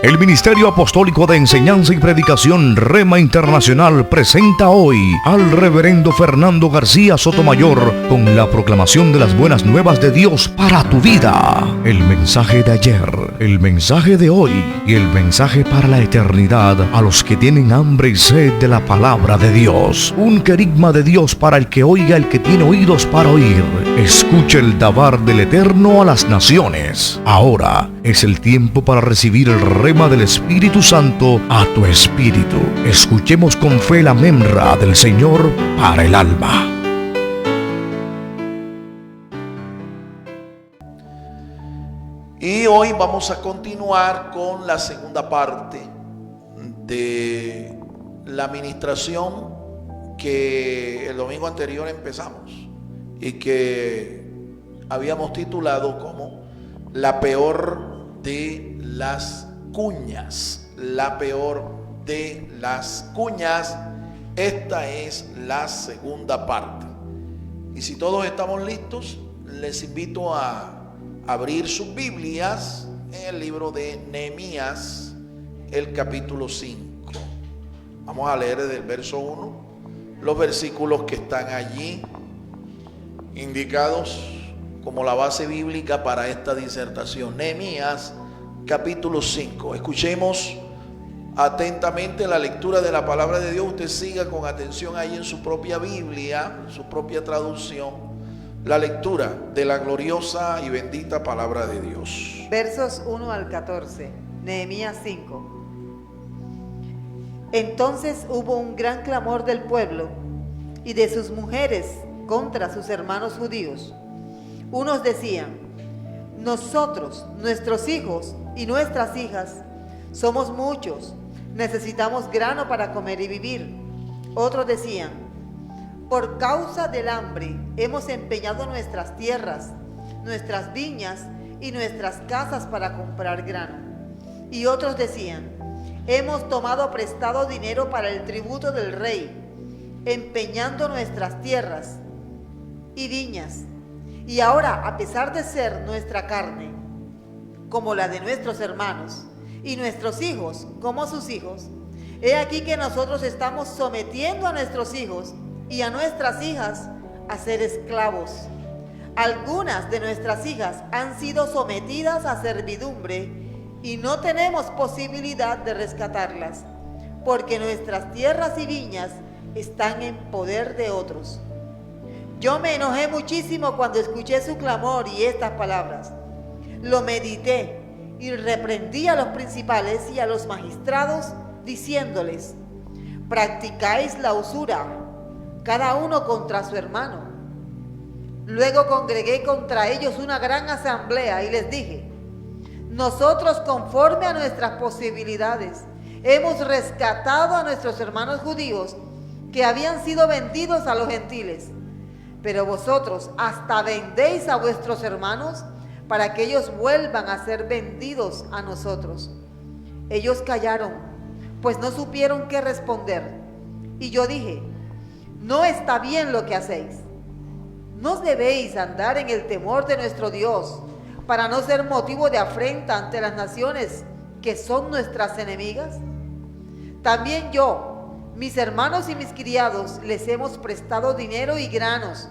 El Ministerio Apostólico de Enseñanza y Predicación Rema Internacional presenta hoy al Reverendo Fernando García Sotomayor con la proclamación de las buenas nuevas de Dios para tu vida. El mensaje de ayer, el mensaje de hoy y el mensaje para la eternidad a los que tienen hambre y sed de la palabra de Dios. Un querigma de Dios para el que oiga, el que tiene oídos para oír. Escucha el dabar del Eterno a las naciones. Ahora es el tiempo para recibir el rema del Espíritu Santo a tu espíritu. Escuchemos con fe la memra del Señor para el alma. Y hoy vamos a continuar con la segunda parte de la administración que el domingo anterior empezamos y que habíamos titulado como la peor de las cuñas. La peor de las cuñas. Esta es la segunda parte. Y si todos estamos listos, les invito a abrir sus Biblias en el libro de Nehemías, el capítulo 5. Vamos a leer desde el verso 1 los versículos que están allí indicados como la base bíblica para esta disertación. Nehemías capítulo 5. Escuchemos atentamente la lectura de la palabra de Dios. Usted siga con atención ahí en su propia Biblia, su propia traducción, la lectura de la gloriosa y bendita palabra de Dios. Versos 1 al 14, Nehemías 5. Entonces hubo un gran clamor del pueblo y de sus mujeres contra sus hermanos judíos. Unos decían: nosotros, nuestros hijos y nuestras hijas, somos muchos, necesitamos grano para comer y vivir. Otros decían: por causa del hambre hemos empeñado nuestras tierras, nuestras viñas y nuestras casas para comprar grano. Y otros decían: hemos tomado prestado dinero para el tributo del rey, empeñando nuestras tierras y viñas. Y ahora, a pesar de ser nuestra carne como la de nuestros hermanos, y nuestros hijos como sus hijos, he aquí que nosotros estamos sometiendo a nuestros hijos y a nuestras hijas a ser esclavos. Algunas de nuestras hijas han sido sometidas a servidumbre y no tenemos posibilidad de rescatarlas, porque nuestras tierras y viñas están en poder de otros. Yo me enojé muchísimo cuando escuché su clamor y estas palabras. Lo medité y reprendí a los principales y a los magistrados, diciéndoles: practicáis la usura, cada uno contra su hermano. Luego congregué contra ellos una gran asamblea y les dije: nosotros, conforme a nuestras posibilidades, hemos rescatado a nuestros hermanos judíos que habían sido vendidos a los gentiles. Pero vosotros hasta vendéis a vuestros hermanos para que ellos vuelvan a ser vendidos a nosotros. Ellos callaron, pues no supieron qué responder. Y yo dije: no está bien lo que hacéis. ¿No debéis andar en el temor de nuestro Dios para no ser motivo de afrenta ante las naciones que son nuestras enemigas? También yo, mis hermanos y mis criados, les hemos prestado dinero y granos.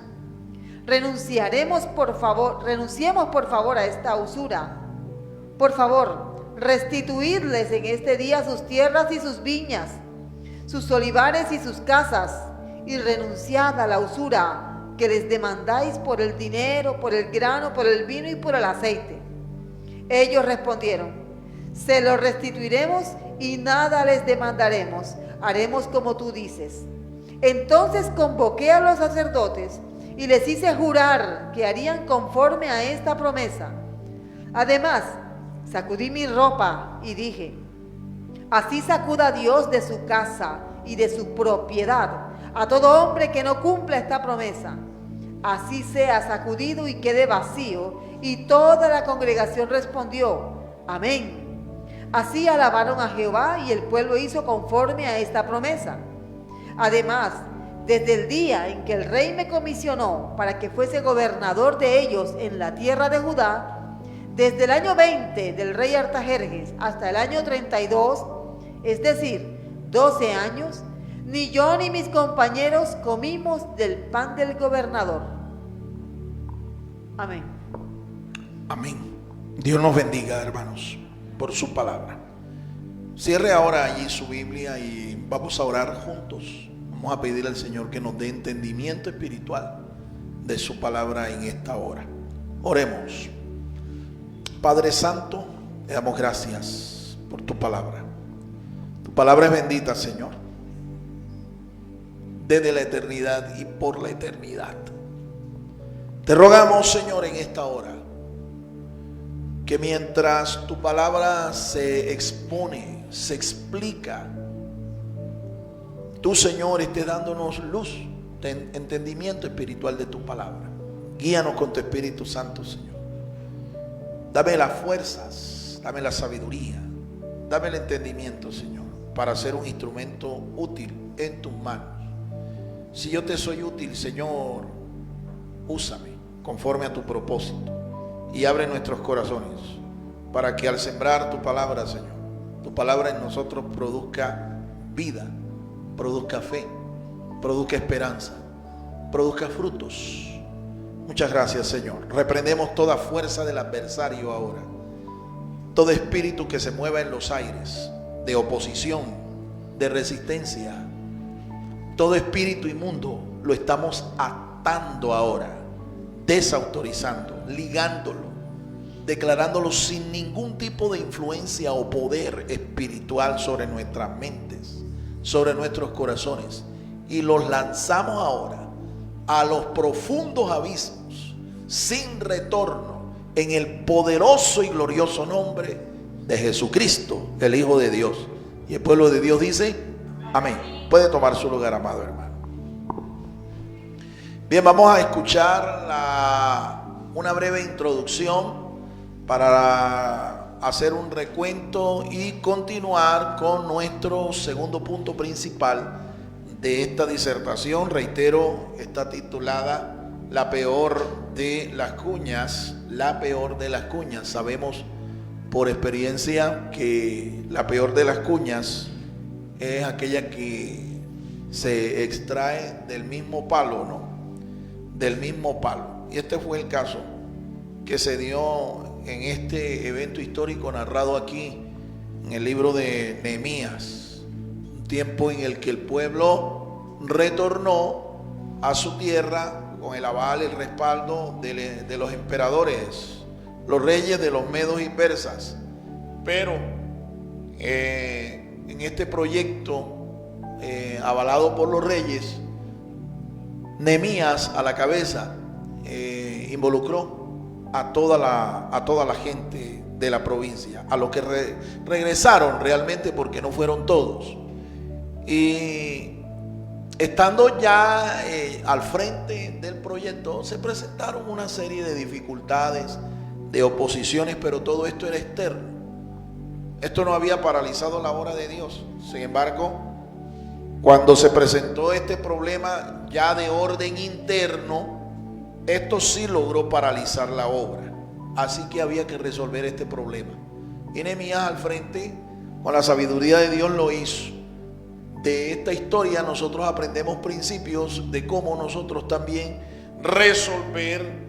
Renunciemos por favor a esta usura. Por favor, restituidles en este día sus tierras y sus viñas, sus olivares y sus casas, y renunciad a la usura que les demandáis por el dinero, por el grano, por el vino y por el aceite. Ellos respondieron: se lo restituiremos y nada les demandaremos. Haremos como tú dices. Entonces convoqué a los sacerdotes y les hice jurar que harían conforme a esta promesa. Además, sacudí mi ropa y dije: así sacuda Dios de su casa y de su propiedad a todo hombre que no cumpla esta promesa. Así sea sacudido y quede vacío. Y toda la congregación respondió: amén. Así alabaron a Jehová y el pueblo hizo conforme a esta promesa. Además, desde el día en que el rey me comisionó para que fuese gobernador de ellos en la tierra de Judá, Desde el año 20 del rey Artajerjes hasta el año 32, es decir, 12 años, ni yo ni mis compañeros comimos del pan del gobernador. Amén. Amén. Dios nos bendiga, hermanos, por su palabra. Cierre ahora allí su Biblia y vamos a orar juntos. Vamos a pedir al Señor que nos dé entendimiento espiritual de su palabra en esta hora. Oremos. Padre Santo, le damos gracias por tu palabra. Tu palabra es bendita, Señor, desde la eternidad y por la eternidad. Te rogamos, Señor, en esta hora, que mientras tu palabra se expone, se explica, tú, Señor, estés dándonos luz, entendimiento espiritual de tu palabra. Guíanos con tu Espíritu Santo, Señor. Dame las fuerzas, dame la sabiduría, dame el entendimiento, Señor, para ser un instrumento útil en tus manos. Si yo te soy útil, Señor, úsame conforme a tu propósito y abre nuestros corazones para que al sembrar tu palabra, Señor, tu palabra en nosotros produzca vida, produzca fe, produzca esperanza, produzca frutos. Muchas gracias, Señor. Reprendemos toda fuerza del adversario ahora. Todo espíritu que se mueva en los aires, de oposición, de resistencia. Todo espíritu inmundo lo estamos atando ahora, desautorizando, ligándolo, declarándolo sin ningún tipo de influencia o poder espiritual sobre nuestras mentes, sobre nuestros corazones. Y los lanzamos ahora a los profundos abismos, sin retorno, en el poderoso y glorioso nombre de Jesucristo, el Hijo de Dios. Y el pueblo de Dios dice, amén. Puede tomar su lugar, amado hermano. Bien, vamos a escuchar una breve introducción para hacer un recuento y continuar con nuestro segundo punto principal de esta disertación. Reitero, está titulada La peor de las cuñas. La peor de las cuñas. Sabemos por experiencia que la peor de las cuñas es aquella que se extrae del mismo palo, ¿no? Del mismo palo. Y este fue el caso que se dio en este evento histórico narrado aquí en el libro de Nehemías. Un tiempo en el que el pueblo retornó a su tierra con el aval, el respaldo de los emperadores, los reyes de los medos y persas. Pero en este proyecto avalado por los reyes, Nehemías a la cabeza involucró a toda la gente de la provincia, a los que regresaron realmente, porque no fueron todos. Y estando ya al frente del proyecto, se presentaron una serie de dificultades, de oposiciones, pero todo esto era externo. Esto no había paralizado la obra de Dios. Sin embargo, cuando se presentó este problema ya de orden interno, esto sí logró paralizar la obra. Así que había que resolver este problema. Y Nehemías al frente, con la sabiduría de Dios, lo hizo. De esta historia nosotros aprendemos principios de cómo nosotros también resolver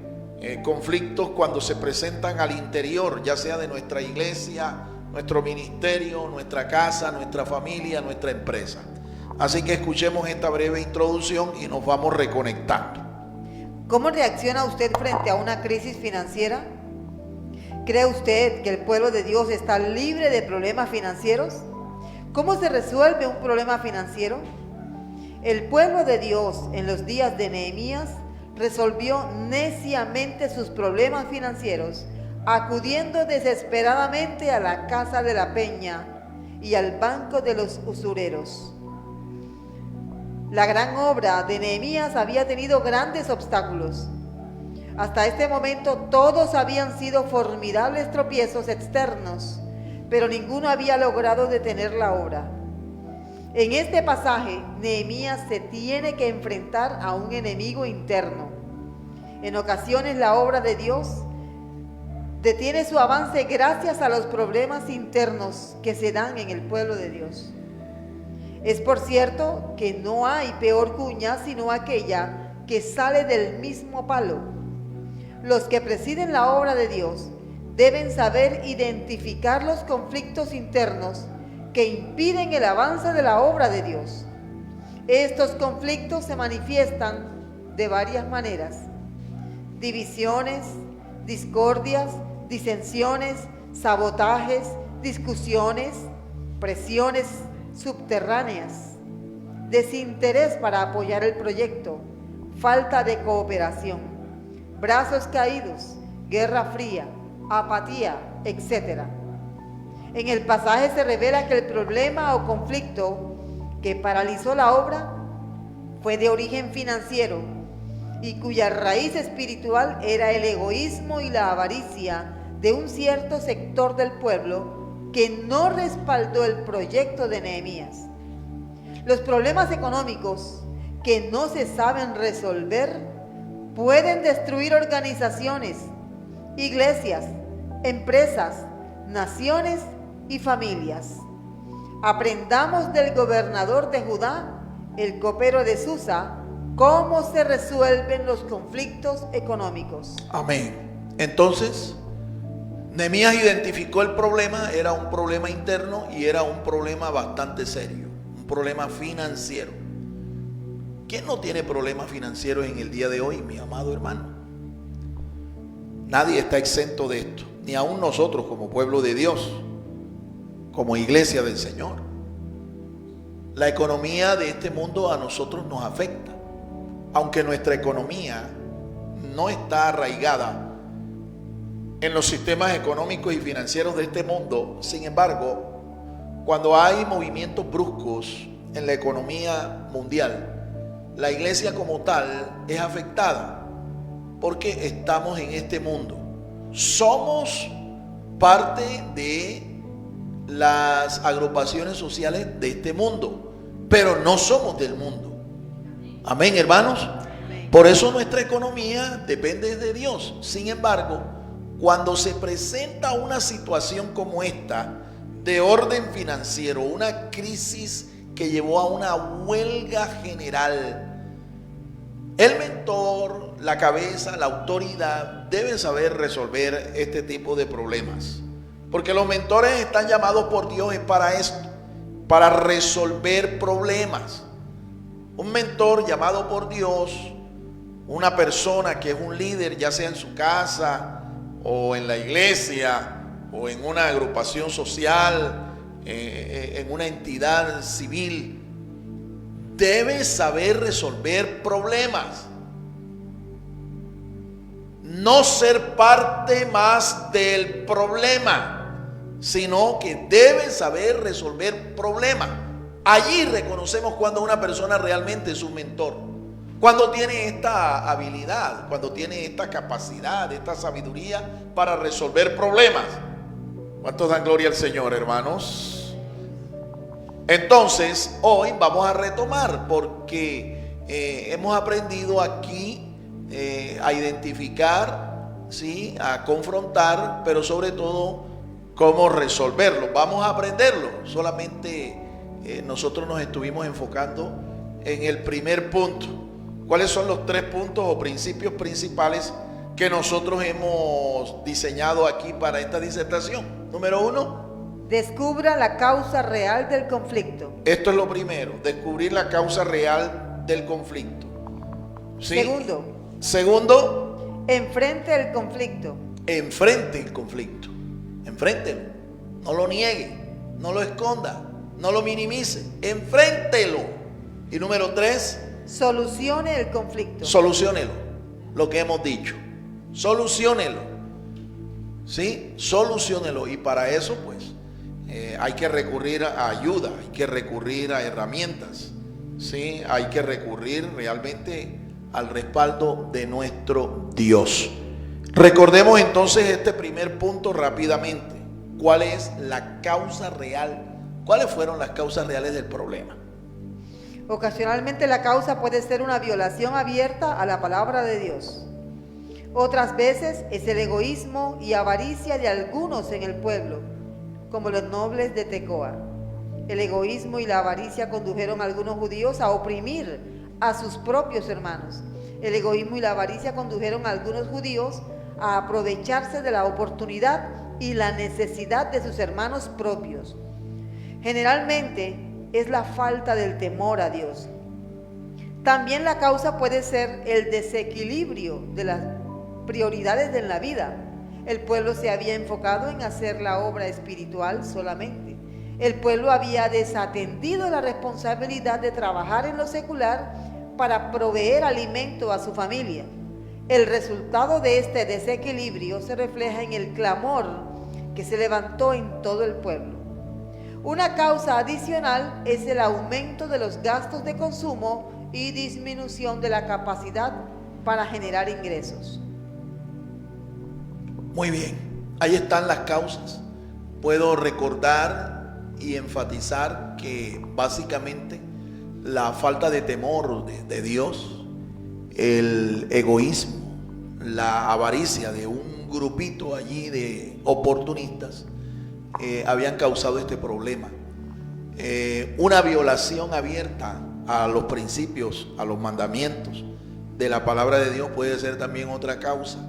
conflictos cuando se presentan al interior, ya sea de nuestra iglesia, nuestro ministerio, nuestra casa, nuestra familia, nuestra empresa. Así que escuchemos esta breve introducción y nos vamos reconectando. ¿Cómo reacciona usted frente a una crisis financiera? ¿Cree usted que el pueblo de Dios está libre de problemas financieros? ¿Cómo se resuelve un problema financiero? El pueblo de Dios en los días de Nehemías resolvió neciamente sus problemas financieros, acudiendo desesperadamente a la casa de la peña y al banco de los usureros. La gran obra de Nehemías había tenido grandes obstáculos. Hasta este momento todos habían sido formidables tropiezos externos, pero ninguno había logrado detener la obra. En este pasaje, Nehemías se tiene que enfrentar a un enemigo interno. En ocasiones la obra de Dios detiene su avance gracias a los problemas internos que se dan en el pueblo de Dios. Es por cierto que no hay peor cuña sino aquella que sale del mismo palo. Los que presiden la obra de Dios deben saber identificar los conflictos internos que impiden el avance de la obra de Dios. Estos conflictos se manifiestan de varias maneras: divisiones, discordias, disensiones, sabotajes, discusiones, presiones subterráneas, desinterés para apoyar el proyecto, falta de cooperación, brazos caídos, guerra fría, apatía, etc. En el pasaje se revela que el problema o conflicto que paralizó la obra fue de origen financiero y cuya raíz espiritual era el egoísmo y la avaricia de un cierto sector del pueblo que no respaldó el proyecto de Nehemías. Los problemas económicos que no se saben resolver pueden destruir organizaciones, iglesias, empresas, naciones y familias. Aprendamos del gobernador de Judá, el copero de Susa, cómo se resuelven los conflictos económicos. Amén. Entonces, Nehemías identificó el problema, era un problema interno y era un problema bastante serio, un problema financiero. ¿Quién no tiene problemas financieros en el día de hoy, mi amado hermano? Nadie está exento de esto, ni aún nosotros como pueblo de Dios, como iglesia del Señor. La economía de este mundo a nosotros nos afecta, aunque nuestra economía no está arraigada en los sistemas económicos y financieros de este mundo. Sin embargo, cuando hay movimientos bruscos en la economía mundial, la iglesia como tal es afectada porque estamos en este mundo. Somos parte de las agrupaciones sociales de este mundo, pero no somos del mundo. Amén, hermanos. Por eso nuestra economía depende de Dios. Sin embargo, cuando se presenta una situación como esta, de orden financiero, una crisis que llevó a una huelga general, el mentor, la cabeza, la autoridad deben saber resolver este tipo de problemas. Porque los mentores están llamados por Dios es para esto, para resolver problemas. Un mentor llamado por Dios, una persona que es un líder, ya sea en su casa o en la iglesia o en una agrupación social, en una entidad civil, debe saber resolver problemas. No ser parte más del problema, sino que debe saber resolver problemas. Allí reconocemos cuando una persona realmente es un mentor, cuando tiene esta habilidad, cuando tiene esta capacidad, esta sabiduría para resolver problemas. ¿Cuántos dan gloria al Señor, hermanos? Entonces, hoy vamos a retomar porque hemos aprendido aquí a identificar, ¿sí?, a confrontar, pero sobre todo cómo resolverlo. Vamos a aprenderlo. Solamente nosotros nos estuvimos enfocando en el primer punto. ¿Cuáles son los 3 puntos o principios principales que nosotros hemos diseñado aquí para esta disertación? Número 1. Descubra la causa real del conflicto. Esto es lo primero, descubrir la causa real del conflicto. ¿Sí? Segundo, enfrente el conflicto. Enfrente el conflicto. Enfréntelo. No lo niegue, no lo esconda, no lo minimice. Enfréntelo. Y número 3, solucione el conflicto. Soluciónelo. Lo que hemos dicho. Soluciónelo. ¿Sí? Soluciónelo. Y para eso, pues, hay que recurrir a ayuda, hay que recurrir a herramientas. ¿Sí? Hay que recurrir realmente al respaldo de nuestro Dios. Recordemos entonces este primer punto rápidamente. ¿Cuál es la causa real? ¿Cuáles fueron las causas reales del problema? Ocasionalmente la causa puede ser una violación abierta a la palabra de Dios. Otras veces es el egoísmo y avaricia de algunos en el pueblo, como los nobles de Tecoa. El egoísmo y la avaricia condujeron a algunos judíos a oprimir a sus propios hermanos. El egoísmo y la avaricia condujeron a algunos judíos a aprovecharse de la oportunidad y la necesidad de sus hermanos propios. Generalmente es la falta del temor a Dios. También la causa puede ser el desequilibrio de las prioridades en la vida. El pueblo se había enfocado en hacer la obra espiritual solamente. El pueblo había desatendido la responsabilidad de trabajar en lo secular para proveer alimento a su familia. El resultado de este desequilibrio se refleja en el clamor que se levantó en todo el pueblo. Una causa adicional es el aumento de los gastos de consumo y disminución de la capacidad para generar ingresos. Muy bien, ahí están las causas. Puedo recordar y enfatizar que básicamente la falta de temor de Dios, el egoísmo, la avaricia de un grupito allí de oportunistas habían causado este problema. Una violación abierta a los principios, a los mandamientos de la palabra de Dios puede ser también otra causa.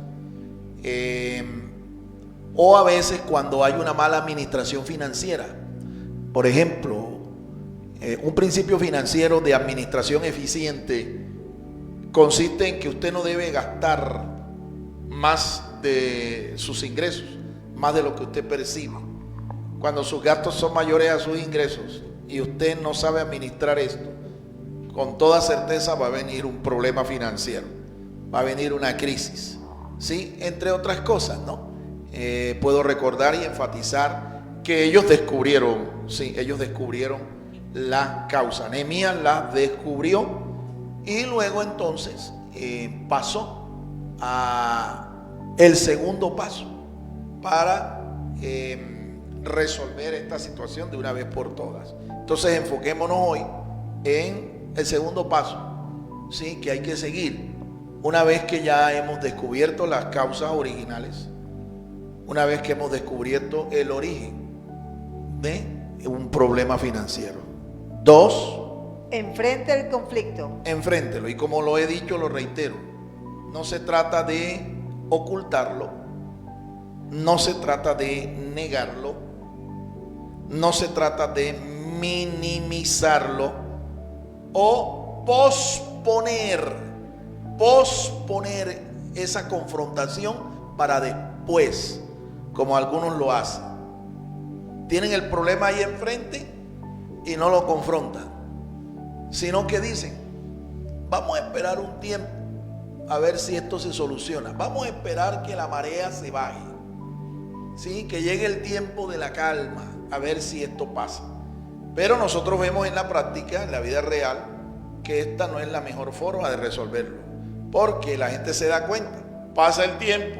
O a veces cuando hay una mala administración financiera. Por ejemplo, un principio financiero de administración eficiente consiste en que usted no debe gastar más de sus ingresos, más de lo que usted percibe. Cuando sus gastos son mayores a sus ingresos y usted no sabe administrar esto, con toda certeza va a venir un problema financiero, va a venir una crisis, ¿sí? Entre otras cosas, ¿no? Puedo recordar y enfatizar que ellos descubrieron, sí, ellos descubrieron la causa. Nehemías la descubrió y luego entonces pasó a el segundo paso para resolver esta situación de una vez por todas. Entonces enfoquémonos hoy en el segundo paso, ¿sí? Que hay que seguir una vez que ya hemos descubierto las causas originales, una vez que hemos descubierto el origen de un problema financiero. 2. Enfrente el conflicto. Enfréntelo. Y como lo he dicho, lo reitero, no se trata de ocultarlo, no se trata de negarlo, no se trata de minimizarlo o posponer esa confrontación para después, como algunos lo hacen. Tienen el problema ahí enfrente y no lo confrontan, sino que dicen: vamos a esperar un tiempo a ver si esto se soluciona, vamos a esperar que la marea se baje, ¿sí? Que llegue el tiempo de la calma, a ver si esto pasa. Pero nosotros vemos en la práctica, en la vida real, que esta no es la mejor forma de resolverlo, porque la gente se da cuenta, pasa el tiempo,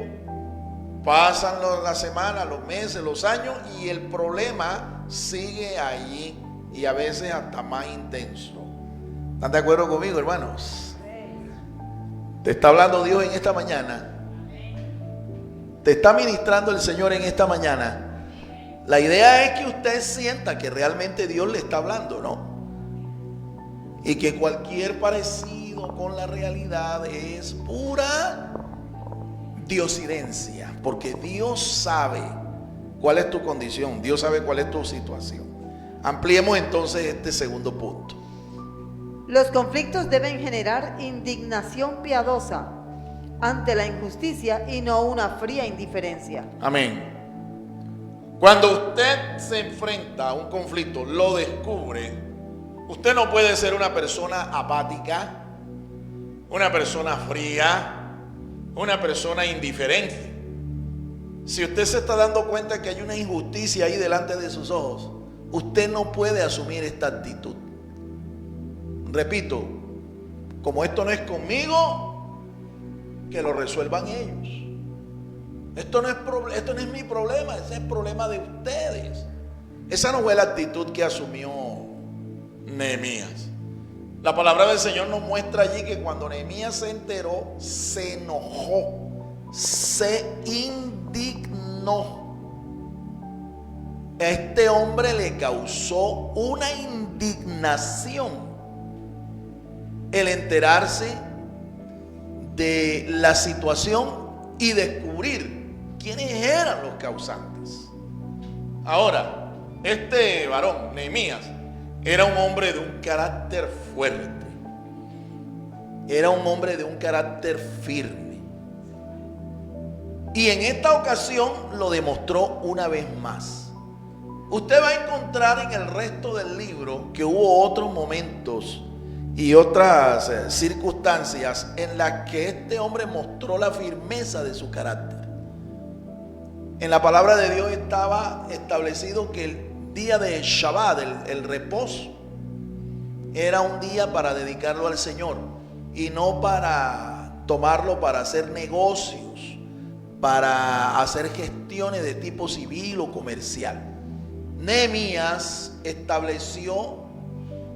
pasan las semanas, los meses, los años, y el problema sigue allí, y a veces hasta más intenso. ¿Están de acuerdo conmigo, hermanos? Te está hablando Dios en esta mañana. Te está ministrando el Señor en esta mañana. La idea es que usted sienta que realmente Dios le está hablando, ¿no? Y que cualquier parecido con la realidad es pura diosidencia, porque Dios sabe cuál es tu condición, Dios sabe cuál es tu situación. Ampliemos entonces este segundo punto. Los conflictos deben generar indignación piadosa ante la injusticia y no una fría indiferencia. Amén. Cuando usted se enfrenta a un conflicto, lo descubre, usted no puede ser una persona apática, una persona fría, una persona indiferente. Si usted se está dando cuenta que hay una injusticia ahí delante de sus ojos, usted no puede asumir esta actitud. Repito, como esto no es conmigo, que lo resuelvan ellos. Esto no es mi problema, ese es el problema de ustedes. Esa no fue la actitud que asumió Nehemías. La palabra del Señor nos muestra allí que cuando Nehemías se enteró, se enojó se indignó. A este hombre le causó una indignación el enterarse de la situación y descubrir quiénes eran los causantes. Ahora, este varón, Nehemías, era un hombre de un carácter fuerte, era un hombre de un carácter firme, y en esta ocasión lo demostró una vez más. Usted va a encontrar en el resto del libro que hubo otros momentos y otras circunstancias en las que este hombre mostró la firmeza de su carácter. En la palabra de Dios estaba establecido que el día de Shabbat, el reposo, era un día para dedicarlo al Señor y no para tomarlo para hacer negocios, para hacer gestiones de tipo civil o comercial. Nehemías estableció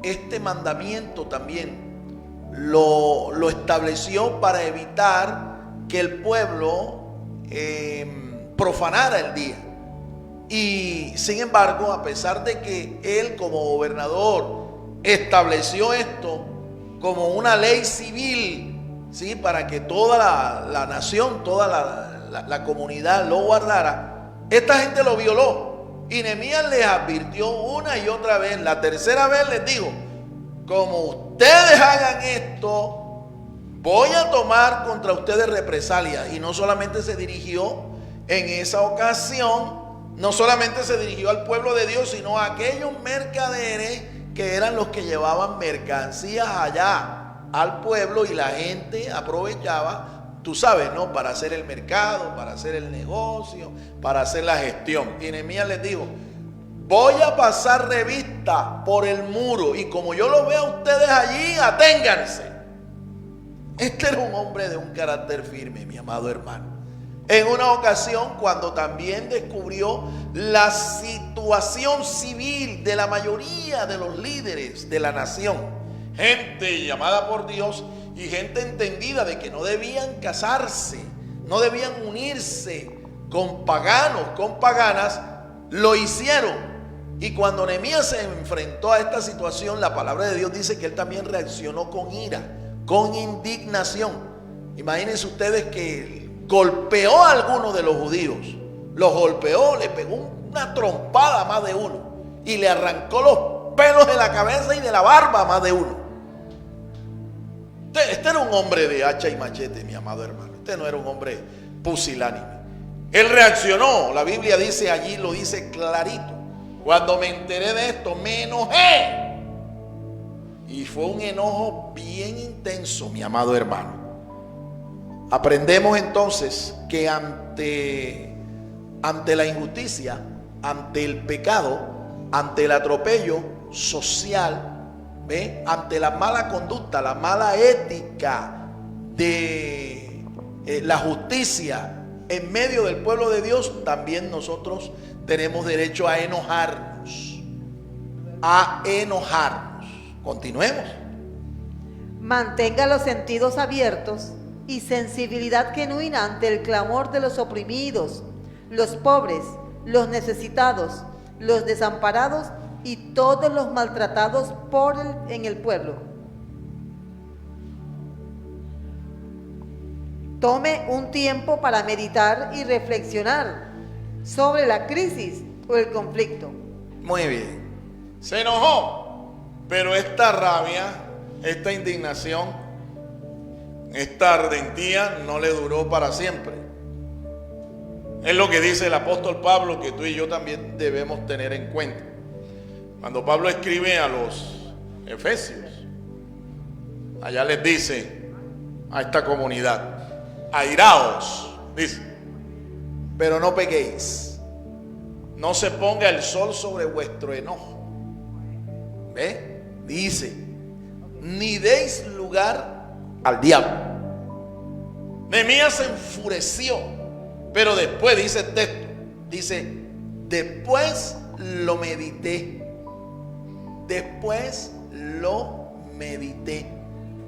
este mandamiento también, lo estableció para evitar que el pueblo profanara el día. Y sin embargo, a pesar de que él como gobernador estableció esto como una ley civil, ¿sí?, para que toda la nación, toda la comunidad lo guardara, esta gente lo violó. Y Nehemías les advirtió una y otra vez. La tercera vez les dijo: como ustedes hagan esto, voy a tomar contra ustedes represalias. Y no solamente se dirigió en esa ocasión, no solamente se dirigió al pueblo de Dios, sino a aquellos mercaderes que eran los que llevaban mercancías allá al pueblo, y la gente aprovechaba, tú sabes, ¿no?, para hacer el mercado, para hacer el negocio, para hacer la gestión. Y Nehemías les dijo: voy a pasar revista por el muro, y como yo lo veo a ustedes allí, aténganse. Este era un hombre de un carácter firme, mi amado hermano. En una ocasión, cuando también descubrió la situación civil de la mayoría de los líderes de la nación, gente llamada por Dios y gente entendida de que no debían casarse, no debían unirse con paganos, con paganas, lo hicieron. Y cuando Nehemías se enfrentó a esta situación, la palabra de Dios dice que él también reaccionó con ira, con indignación. Imagínense ustedes que golpeó a algunos de los judíos, los golpeó, le pegó una trompada a más de uno y le arrancó los pelos de la cabeza y de la barba a más de uno. Este era un hombre de hacha y machete, mi amado hermano. Este no era un hombre pusilánime. Él reaccionó. La Biblia dice allí, lo dice clarito: cuando me enteré de esto, me enojé. Y fue un enojo bien intenso, mi amado hermano. Aprendemos entonces que ante la injusticia, ante el pecado, ante el atropello social, ante la mala conducta, la mala ética de la justicia en medio del pueblo de Dios, también nosotros tenemos derecho a enojarnos. Continuemos. Mantenga los sentidos abiertos y sensibilidad genuina ante el clamor de los oprimidos, los pobres, los necesitados, los desamparados y todos los maltratados en el pueblo. Tome un tiempo para meditar y reflexionar sobre la crisis o el conflicto. Muy bien. Se enojó, pero esta rabia, esta indignación, esta ardentía no le duró para siempre. Es lo que dice el apóstol Pablo, que tú y yo también debemos tener en cuenta. Cuando Pablo escribe a los Efesios, allá les dice a esta comunidad: airaos, dice, pero no pequéis. No se ponga el sol sobre vuestro enojo. ¿Ve? Dice: ni deis lugar al diablo. Nehemías se enfureció, pero después dice el texto, dice: después lo medité. Después lo medité.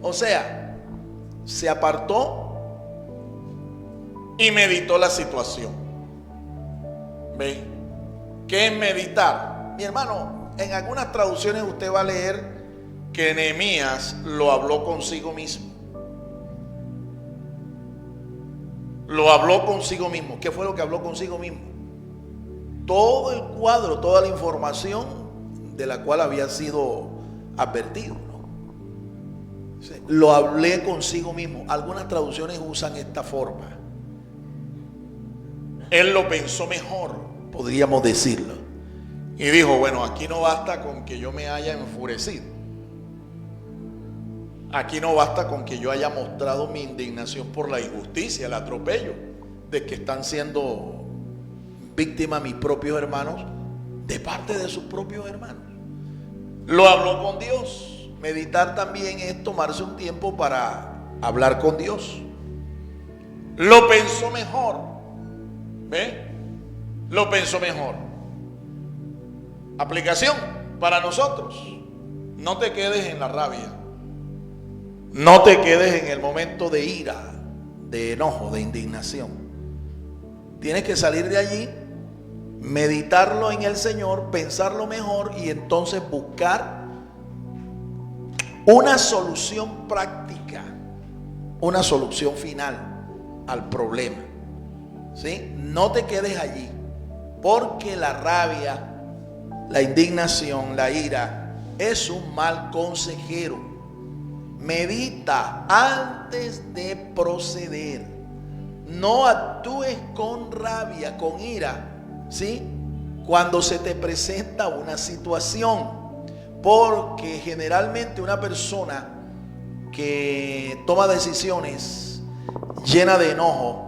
O sea, se apartó y meditó la situación. ¿Ve? ¿Qué es meditar? Mi hermano, en algunas traducciones usted va a leer que Nehemías lo habló consigo mismo. Lo habló consigo mismo. ¿Qué fue lo que habló consigo mismo? Todo el cuadro, toda la información de la cual había sido advertido, ¿no? Sí, lo hablé consigo mismo. Algunas traducciones usan esta forma. Él lo pensó mejor, podríamos decirlo. Y dijo, bueno, aquí no basta con que yo me haya enfurecido. Aquí no basta con que yo haya mostrado mi indignación por la injusticia, el atropello de que están siendo víctimas mis propios hermanos, de parte de sus propios hermanos. Lo habló con Dios. Meditar también es tomarse un tiempo para hablar con Dios. Lo pensó mejor. ¿Ve? Lo pensó mejor. Aplicación para nosotros. No te quedes en la rabia. No te quedes en el momento de ira, de enojo, de indignación. Tienes que salir de allí, meditarlo en el Señor, pensarlo mejor y entonces buscar una solución práctica, una solución final al problema. ¿Sí? No te quedes allí, porque la rabia, la indignación, la ira es un mal consejero. Medita antes de proceder. No actúes con rabia, con ira, ¿sí? Cuando se te presenta una situación, porque generalmente una persona que toma decisiones llena de enojo,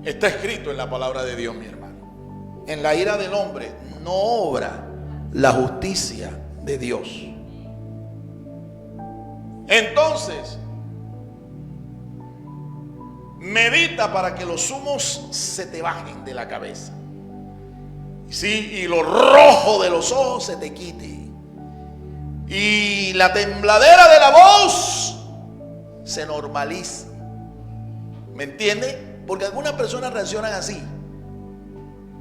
está escrito en la palabra de Dios, mi hermano, en la ira del hombre no obra la justicia de Dios. Entonces, medita para que los humos se te bajen de la cabeza. Sí, y lo rojo de los ojos se te quite. Y la tembladera de la voz se normalice. ¿Me entiende? Porque algunas personas reaccionan así.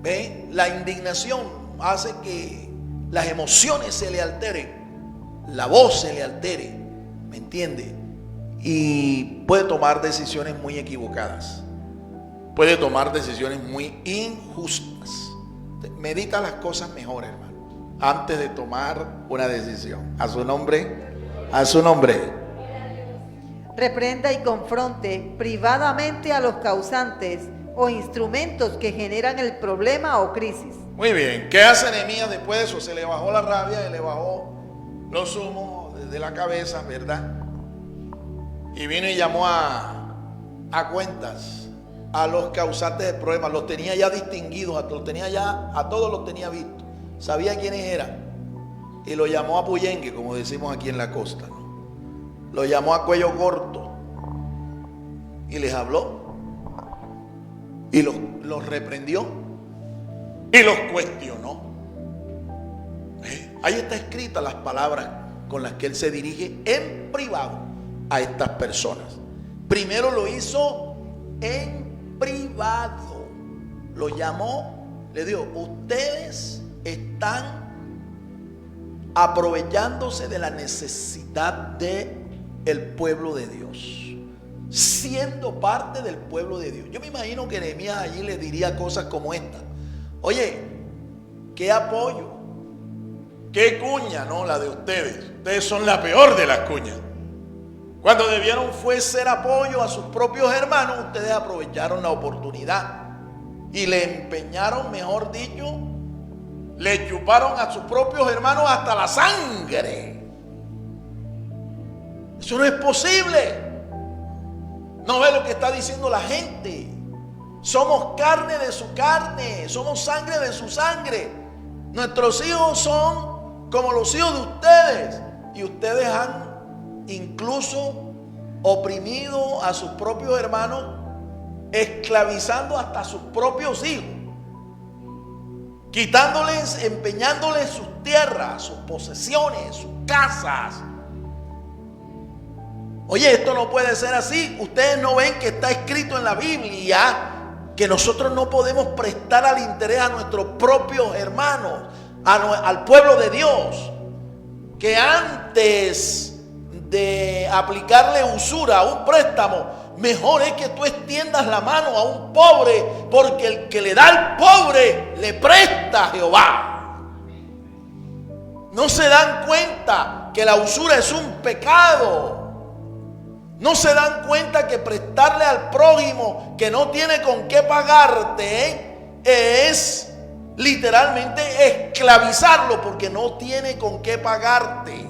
¿Ve? La indignación hace que las emociones se le alteren, la voz se le altere. ¿Me entiende? Y puede tomar decisiones muy equivocadas. Puede tomar decisiones muy injustas. Medita las cosas mejor, hermano, antes de tomar una decisión. A su nombre, a su nombre. Reprenda y confronte privadamente a los causantes o instrumentos que generan el problema o crisis. Muy bien. ¿Qué hace Nehemías después de eso? Se le bajó la rabia y le bajó los humos de la cabeza, ¿verdad? Y vino y llamó a cuentas a los causantes del problema. Los tenía ya distinguidos, a todos los tenía visto. Sabía quiénes eran. Y lo llamó a Puyengue, como decimos aquí en la costa, ¿no? Lo llamó a cuello corto y les habló y los reprendió y los cuestionó. Ahí está escritas las palabras con las que él se dirige en privado a estas personas. Primero lo hizo en privado. Lo llamó, le dijo: ustedes están aprovechándose de la necesidad del pueblo de Dios, siendo parte del pueblo de Dios. Yo me imagino que Nehemías allí le diría cosas como esta: oye, qué apoyo, qué cuña, ¿no? La de ustedes. Ustedes son la peor de las cuñas. Cuando debieron fue ser apoyo a sus propios hermanos, ustedes aprovecharon la oportunidad y le empeñaron, mejor dicho, le chuparon a sus propios hermanos hasta la sangre. Eso no es posible. ¿No ve lo que está diciendo la gente? Somos carne de su carne, somos sangre de su sangre. Nuestros hijos son como los hijos de ustedes, y ustedes han incluso oprimido a sus propios hermanos, esclavizando hasta a sus propios hijos, quitándoles, empeñándoles sus tierras, sus posesiones, sus casas. Oye, esto no puede ser así. Ustedes no ven que está escrito en la Biblia que nosotros no podemos prestar al interés a nuestros propios hermanos, al pueblo de Dios, que antes de aplicarle usura a un préstamo, mejor es que tú extiendas la mano a un pobre, porque el que le da al pobre le presta a Jehová. No se dan cuenta que la usura es un pecado. No se dan cuenta que prestarle al prójimo que no tiene con qué pagarte es literalmente esclavizarlo, porque no tiene con qué pagarte.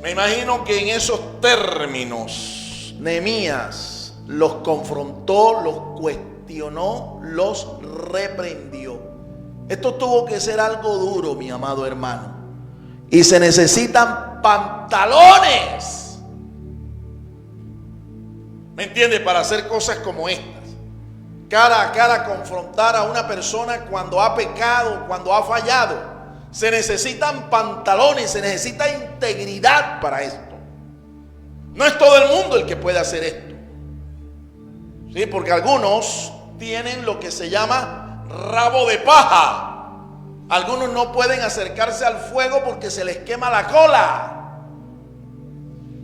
Me imagino que en esos términos Nehemías los confrontó, los cuestionó, los reprendió. Esto tuvo que ser algo duro, mi amado hermano. Y se necesitan pantalones, ¿me entiendes? Para hacer cosas como estas. Cara a cara confrontar a una persona cuando ha pecado, cuando ha fallado. Se necesitan pantalones, se necesita integridad para esto. No es todo el mundo el que puede hacer esto. Sí, porque algunos tienen lo que se llama rabo de paja. Algunos no pueden acercarse al fuego porque se les quema la cola.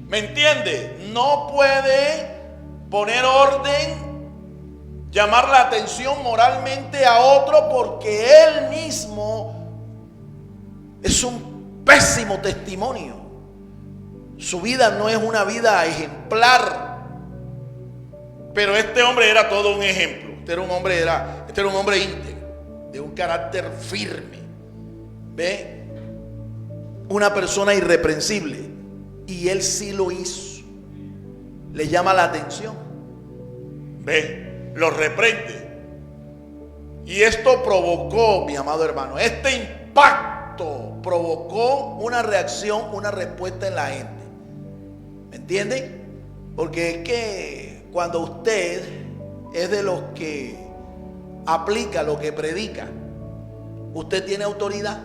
¿Me entiende? No puede poner orden, llamar la atención moralmente a otro, porque él mismo es un pésimo testimonio. Su vida no es una vida ejemplar. Pero este hombre era todo un ejemplo. Este era un hombre íntegro, de un carácter firme. ¿Ve? Una persona irreprensible. Y él sí lo hizo. Le llama la atención. ¿Ve? Lo reprende. Y esto provocó, mi amado hermano, este impacto provocó una reacción, una respuesta en la gente. ¿Me entiende? Porque es que cuando usted es de los que aplica lo que predica, usted tiene autoridad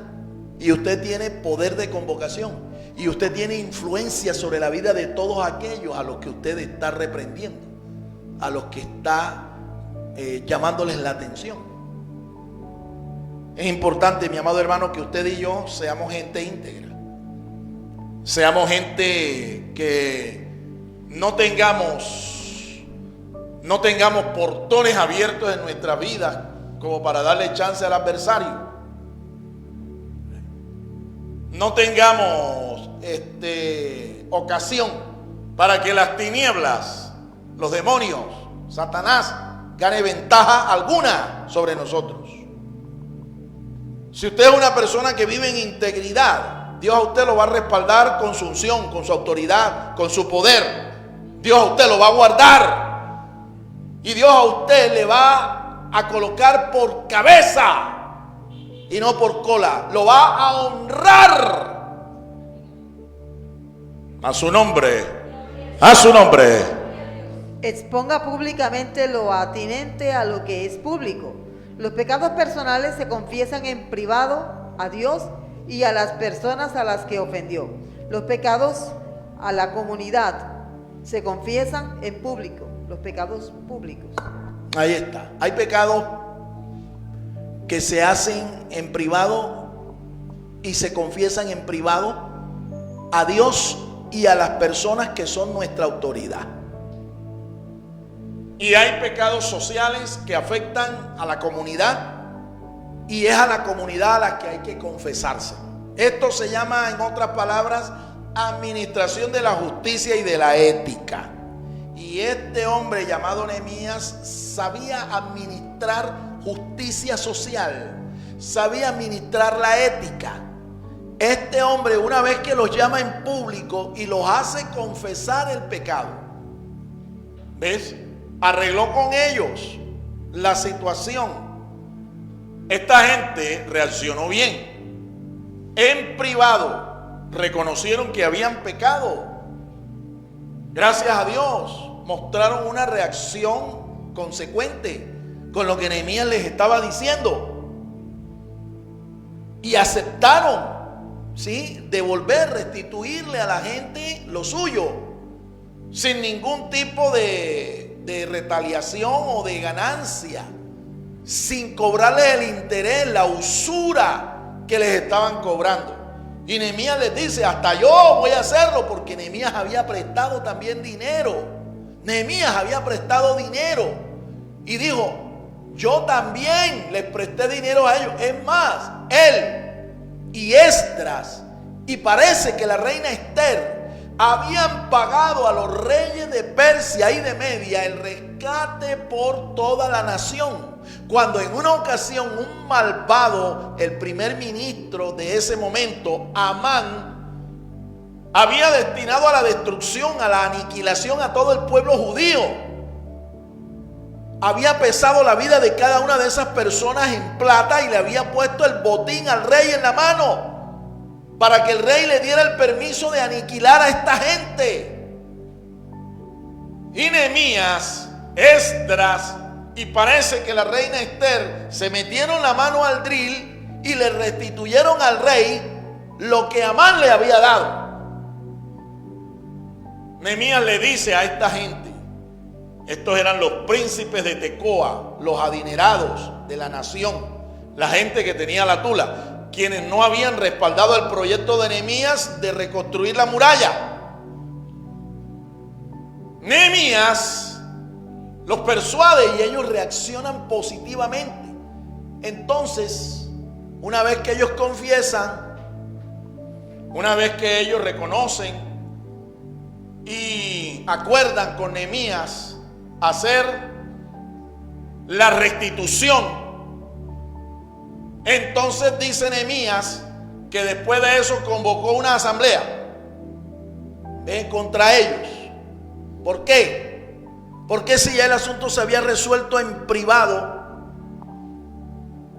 y usted tiene poder de convocación y usted tiene influencia sobre la vida de todos aquellos a los que usted está reprendiendo, a los que está llamándoles la atención. Es importante, mi amado hermano, que usted y yo seamos gente íntegra, seamos gente que no tengamos portones abiertos en nuestra vida como para darle chance al adversario. No tengamos ocasión para que las tinieblas, los demonios, Satanás, gane ventaja alguna sobre nosotros. Si usted es una persona que vive en integridad, Dios a usted lo va a respaldar con su unción, con su autoridad, con su poder. Dios a usted lo va a guardar. Y Dios a usted le va a colocar por cabeza y no por cola. Lo va a honrar. A su nombre. A su nombre. Exponga públicamente lo atinente a lo que es público. Los pecados personales se confiesan en privado a Dios y a las personas a las que ofendió. Los pecados a la comunidad se confiesan en público. Los pecados públicos. Ahí está. Hay pecados que se hacen en privado y se confiesan en privado a Dios y a las personas que son nuestra autoridad. Y hay pecados sociales que afectan a la comunidad y es a la comunidad a la que hay que confesarse. Esto se llama, en otras palabras, administración de la justicia y de la ética. Y este hombre llamado Nehemías sabía administrar justicia social, sabía administrar la ética. Este hombre, una vez que los llama en público y los hace confesar el pecado, ¿ves? Arregló con ellos la situación. Esta gente reaccionó bien. En privado reconocieron que habían pecado. Gracias a Dios mostraron una reacción consecuente con lo que Nehemías les estaba diciendo y aceptaron ¿sí?, devolver, restituirle a la gente lo suyo, sin ningún tipo de retaliación o de ganancia, sin cobrarles el interés, la usura que les estaban cobrando. Y Nehemías les dice: hasta yo voy a hacerlo, porque Nehemías había prestado también dinero. Nehemías había prestado dinero y dijo: yo también les presté dinero a ellos. Es más, él y Esdras, y parece que la reina Esther, habían pagado a los reyes de Persia y de Media el rescate por toda la nación. Cuando en una ocasión un malvado, el primer ministro de ese momento, Amán, había destinado a la destrucción, a la aniquilación a todo el pueblo judío. Había pesado la vida de cada una de esas personas en plata y le había puesto el botín al rey en la mano, para que el rey le diera el permiso de aniquilar a esta gente. Y Nehemías, Esdras y parece que la reina Esther se metieron la mano al drill y le restituyeron al rey lo que Amán le había dado. Nehemías le dice a esta gente, estos eran los príncipes de Tecoa, los adinerados de la nación, la gente que tenía la tula, quienes no habían respaldado el proyecto de Nehemías de reconstruir la muralla. Nehemías los persuade y ellos reaccionan positivamente. Entonces, una vez que ellos confiesan, una vez que ellos reconocen y acuerdan con Nehemías hacer la restitución, entonces dice Nehemías que después de eso convocó una asamblea contra ellos. ¿Por qué? Porque si ya el asunto se había resuelto en privado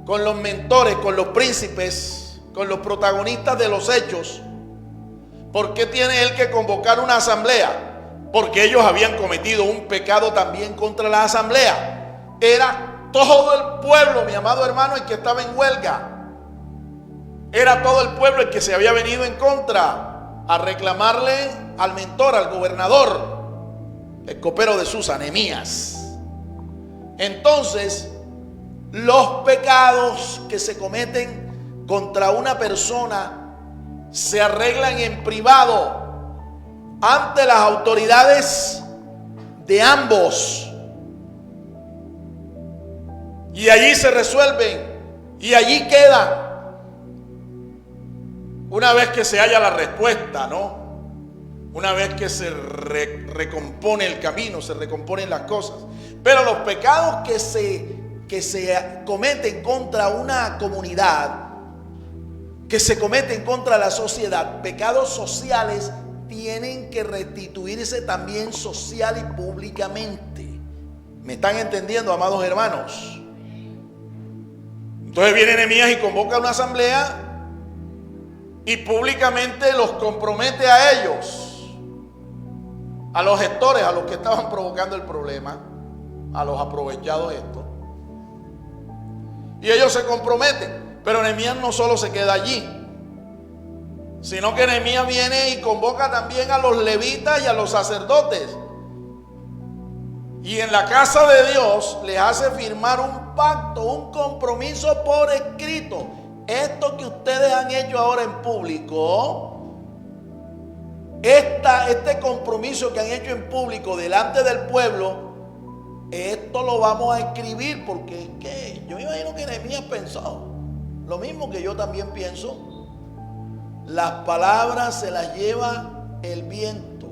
con los mentores, con los príncipes, con los protagonistas de los hechos, ¿por qué tiene él que convocar una asamblea? Porque ellos habían cometido un pecado también contra la asamblea. Era todo el pueblo, mi amado hermano, el que estaba en huelga. Era todo el pueblo el que se había venido en contra a reclamarle al mentor, al gobernador, el copero de Susa, Nehemías. Entonces, los pecados que se cometen contra una persona se arreglan en privado ante las autoridades de ambos. Y allí se resuelven y allí quedan. Una vez que se halla la respuesta, ¿no? Una vez que se recompone el camino, se recomponen las cosas. Pero los pecados que se cometen contra una comunidad, que se cometen contra la sociedad, pecados sociales, tienen que restituirse también social y públicamente. ¿Me están entendiendo, amados hermanos? Entonces viene Nehemías y convoca una asamblea y públicamente los compromete a ellos, a los gestores, a los que estaban provocando el problema, a los aprovechados estos. Y ellos se comprometen. Pero Nehemías no solo se queda allí, sino que Nehemías viene y convoca también a los levitas y a los sacerdotes. Y en la casa de Dios les hace firmar un pacto, un compromiso por escrito. Esto que ustedes han hecho ahora en público, este compromiso que han hecho en público delante del pueblo, esto lo vamos a escribir, porque ¿qué? Yo me imagino que Nehemías pensó lo mismo que yo también pienso. Las palabras se las lleva el viento.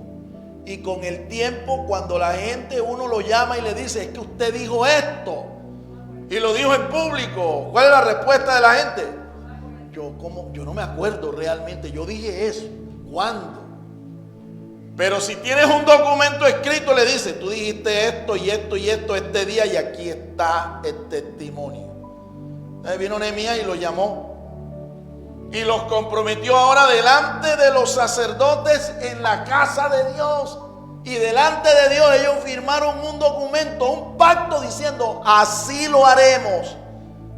Y con el tiempo, cuando la gente, uno lo llama y le dice, es que usted dijo esto y lo dijo en público, ¿cuál es la respuesta de la gente? Yo no me acuerdo realmente, yo dije eso, ¿cuándo? Pero si tienes un documento escrito, le dice, tú dijiste esto y esto y esto este día, y aquí está el testimonio. Entonces vino Nehemías y lo llamó y los comprometió ahora delante de los sacerdotes en la casa de Dios. Y delante de Dios ellos firmaron un documento, un pacto, diciendo, así lo haremos.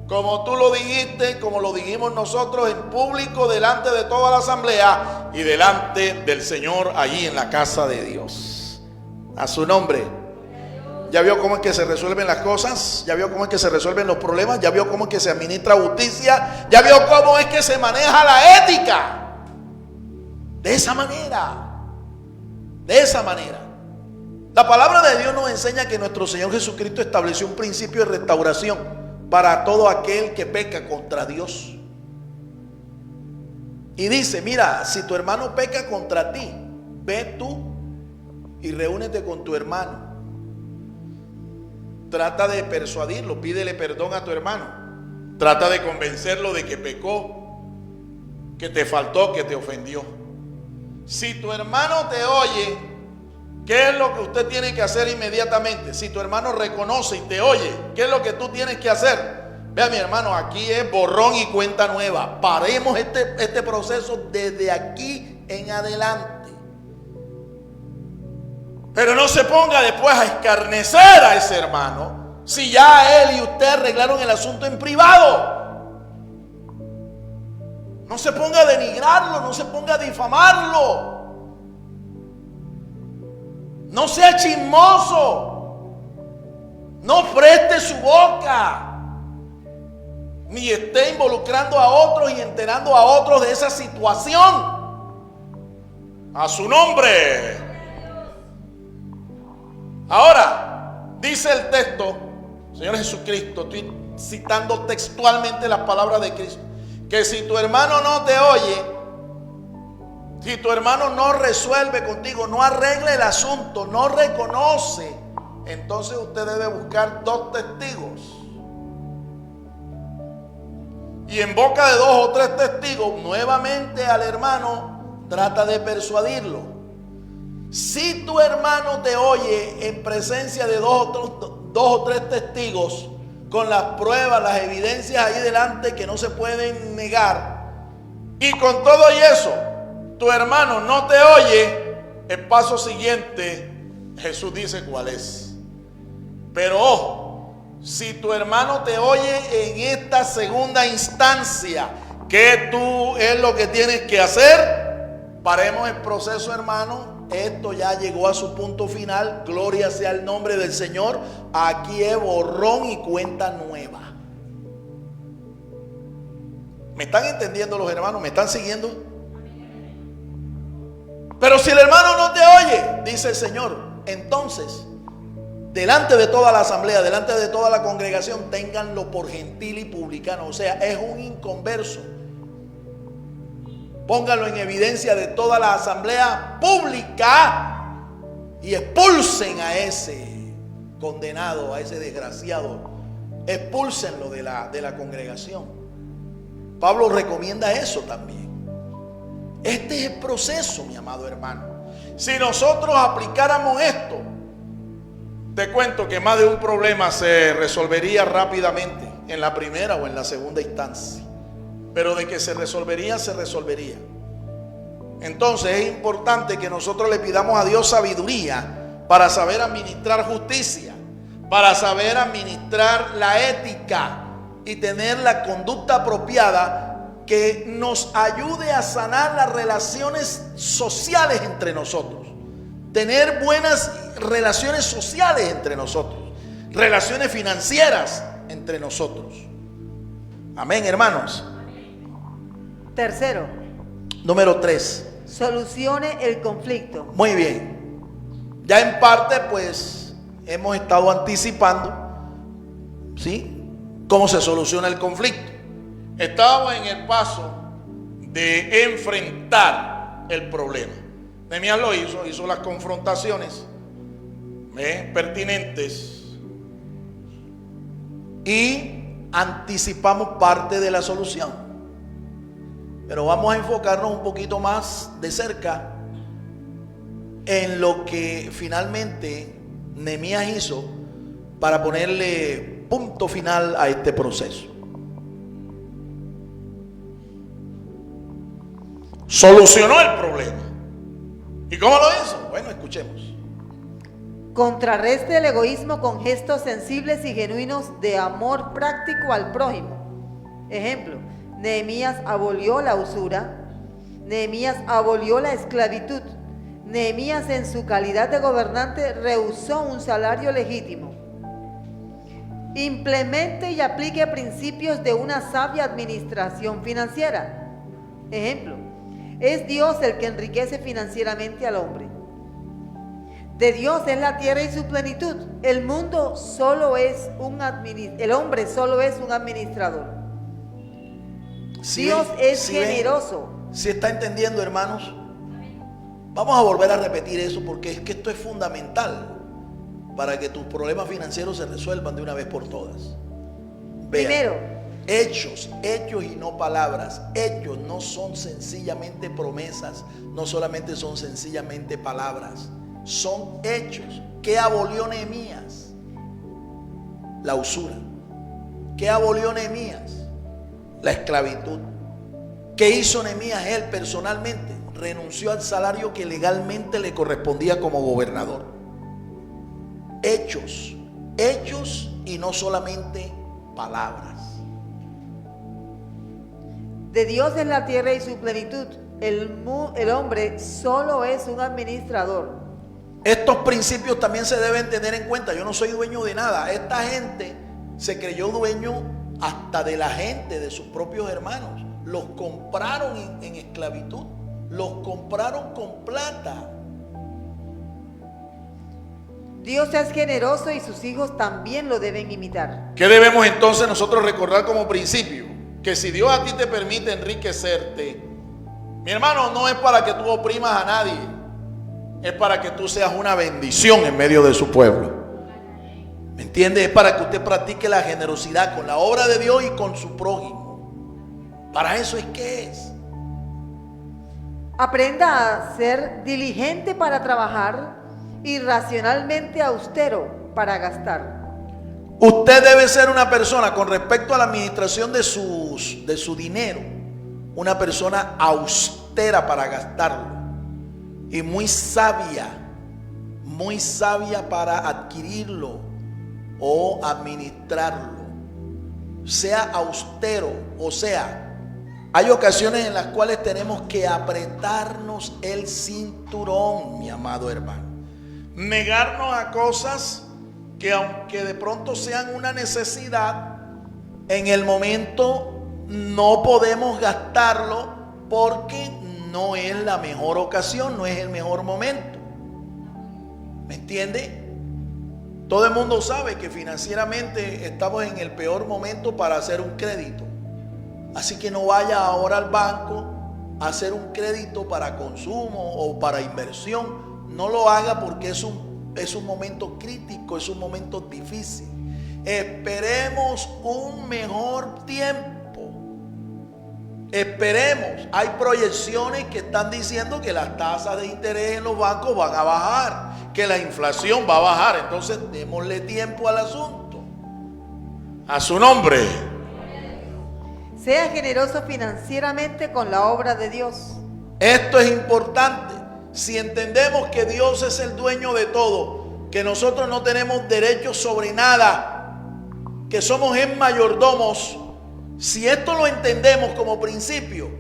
como tú lo dijiste, como lo dijimos nosotros en público, delante de toda la asamblea y delante del Señor allí en la casa de Dios. A su nombre. ¿Ya vio cómo es que se resuelven las cosas? ¿Ya vio cómo es que se resuelven los problemas? ¿Ya vio cómo es que se administra justicia? ¿Ya vio cómo es que se maneja la ética? De esa manera. De esa manera. La palabra de Dios nos enseña que nuestro Señor Jesucristo estableció un principio de restauración para todo aquel que peca contra Dios. Y dice, mira, si tu hermano peca contra ti, ve tú y reúnete con tu hermano. Trata de persuadirlo, pídele perdón a tu hermano. Trata de convencerlo de que pecó, que te faltó, que te ofendió. Si tu hermano te oye, ¿qué es lo que usted tiene que hacer inmediatamente? Si tu hermano reconoce y te oye, ¿qué es lo que tú tienes que hacer? Vea, mi hermano, aquí es borrón y cuenta nueva. Paremos este proceso desde aquí en adelante. Pero no se ponga después a escarnecer a ese hermano si ya él y usted arreglaron el asunto en privado. No se ponga a denigrarlo, no se ponga a difamarlo. No sea chismoso. No preste su boca. Ni esté involucrando a otros y enterando a otros de esa situación. A su nombre. Ahora, dice el texto, Señor Jesucristo, estoy citando textualmente las palabras de Cristo, que si tu hermano no te oye, si tu hermano no resuelve contigo, no arregla el asunto, no reconoce, entonces usted debe buscar 2 testigos. Y en boca de 2 o 3 testigos, nuevamente al hermano trata de persuadirlo. Si tu hermano te oye en presencia de 2 o 3 testigos, con las pruebas, las evidencias ahí delante que no se pueden negar, y con todo y eso, tu hermano no te oye, el paso siguiente, Jesús dice cuál es. Pero ojo, si tu hermano te oye en esta segunda instancia, ¿qué tú es lo que tienes que hacer? Paremos el proceso, hermano. Esto ya llegó a su punto final. Gloria sea el nombre del Señor. Aquí es borrón y cuenta nueva. ¿Me están entendiendo los hermanos? ¿Me están siguiendo? Pero si el hermano no te oye, dice el Señor, entonces, delante de toda la asamblea, delante de toda la congregación, ténganlo por gentil y publicano. O sea, es un inconverso. Pónganlo en evidencia de toda la asamblea pública y expulsen a ese condenado, a ese desgraciado. Expúlsenlo de la congregación. Pablo recomienda eso también. Este es el proceso, mi amado hermano. Si nosotros aplicáramos esto, te cuento que más de un problema se resolvería rápidamente en la primera o en la segunda instancia. Pero de que se resolvería, se resolvería. Entonces es importante que nosotros le pidamos a Dios sabiduría para saber administrar justicia, para saber administrar la ética y tener la conducta apropiada que nos ayude a sanar las relaciones sociales entre nosotros. Tener buenas relaciones sociales entre nosotros, relaciones financieras entre nosotros. Amén, hermanos. Tercero, número 3. solucione el conflicto. Muy bien. Ya en parte pues hemos estado anticipando, ¿sí?, cómo se soluciona el conflicto. Estábamos en el paso de enfrentar el problema. Nehemías lo hizo las confrontaciones pertinentes y anticipamos parte de la solución. Pero vamos a enfocarnos un poquito más de cerca en lo que finalmente Nehemías hizo para ponerle punto final a este proceso. Solucionó el problema. ¿Y cómo lo hizo? Bueno, escuchemos. Contrarreste el egoísmo con gestos sensibles y genuinos de amor práctico al prójimo. Ejemplo, Nehemías abolió la usura, Nehemías abolió la esclavitud, Nehemías en su calidad de gobernante rehusó un salario legítimo. Implemente y aplique principios de una sabia administración financiera. Ejemplo, es Dios el que enriquece financieramente al hombre. De Dios es la tierra y su plenitud. El mundo solo es el hombre solo es un administrador. ¿Sí Dios ven? es ¿Sí ven? generoso. ¿Sí está entendiendo, hermanos? Vamos a volver a repetir eso porque es que esto es fundamental para que tus problemas financieros se resuelvan de una vez por todas. Vean, Primero, hechos y no palabras. Hechos no son sencillamente promesas, no solamente son sencillamente palabras, son hechos. ¿Qué abolió Nehemías? La usura. ¿Qué abolió Nehemías? La esclavitud. ¿Qué hizo Nehemías él personalmente? Renunció al salario que legalmente le correspondía como gobernador. Hechos y no solamente palabras. de Dios es la tierra y su plenitud. El hombre solo es un administrador. Estos principios también se deben tener en cuenta. Yo no soy dueño de nada. Esta gente se creyó dueño hasta de la gente, de sus propios hermanos. Los compraron en esclavitud. Los compraron con plata. Dios es generoso y sus hijos también lo deben imitar. ¿Qué debemos entonces nosotros recordar como principio? Que si Dios a ti te permite enriquecerte, mi hermano, no es para que tú oprimas a nadie, es para que tú seas una bendición en medio de su pueblo. ¿Me entiende? Es para que usted practique la generosidad con la obra de Dios y con su prójimo. Para eso es que es. Aprenda a ser diligente para trabajar y racionalmente austero para gastar. Usted debe ser una persona con respecto a la administración de su dinero, una persona austera para gastarlo y muy sabia para adquirirlo o administrarlo. Sea austero, o sea, hay ocasiones en las cuales tenemos que apretarnos el cinturón, mi amado hermano. Negarnos a cosas que aunque de pronto sean una necesidad, en el momento no podemos gastarlo porque no es la mejor ocasión, no es el mejor momento. ¿Me entiende? Todo el mundo sabe que financieramente estamos en el peor momento para hacer un crédito. Así que no vaya ahora al banco a hacer un crédito para consumo o para inversión. No lo haga porque es un momento crítico, es un momento difícil. Esperemos un mejor tiempo. Esperemos. Hay proyecciones que están diciendo que las tasas de interés en los bancos van a bajar, que la inflación va a bajar. Entonces démosle tiempo al asunto. A su nombre. Sea generoso financieramente con la obra de Dios. Esto es importante. Si entendemos que Dios es el dueño de todo, que nosotros no tenemos derechos sobre nada, que somos mayordomos, si esto lo entendemos como principio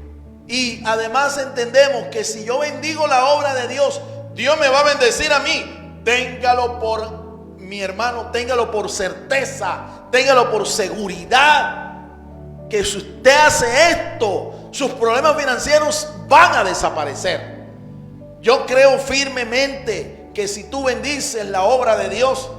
y además entendemos que si yo bendigo la obra de Dios, Dios me va a bendecir a mí, téngalo por, mi hermano, téngalo por certeza, téngalo por seguridad, que si usted hace esto, sus problemas financieros van a desaparecer. Yo creo firmemente que si tú bendices la obra de Dios,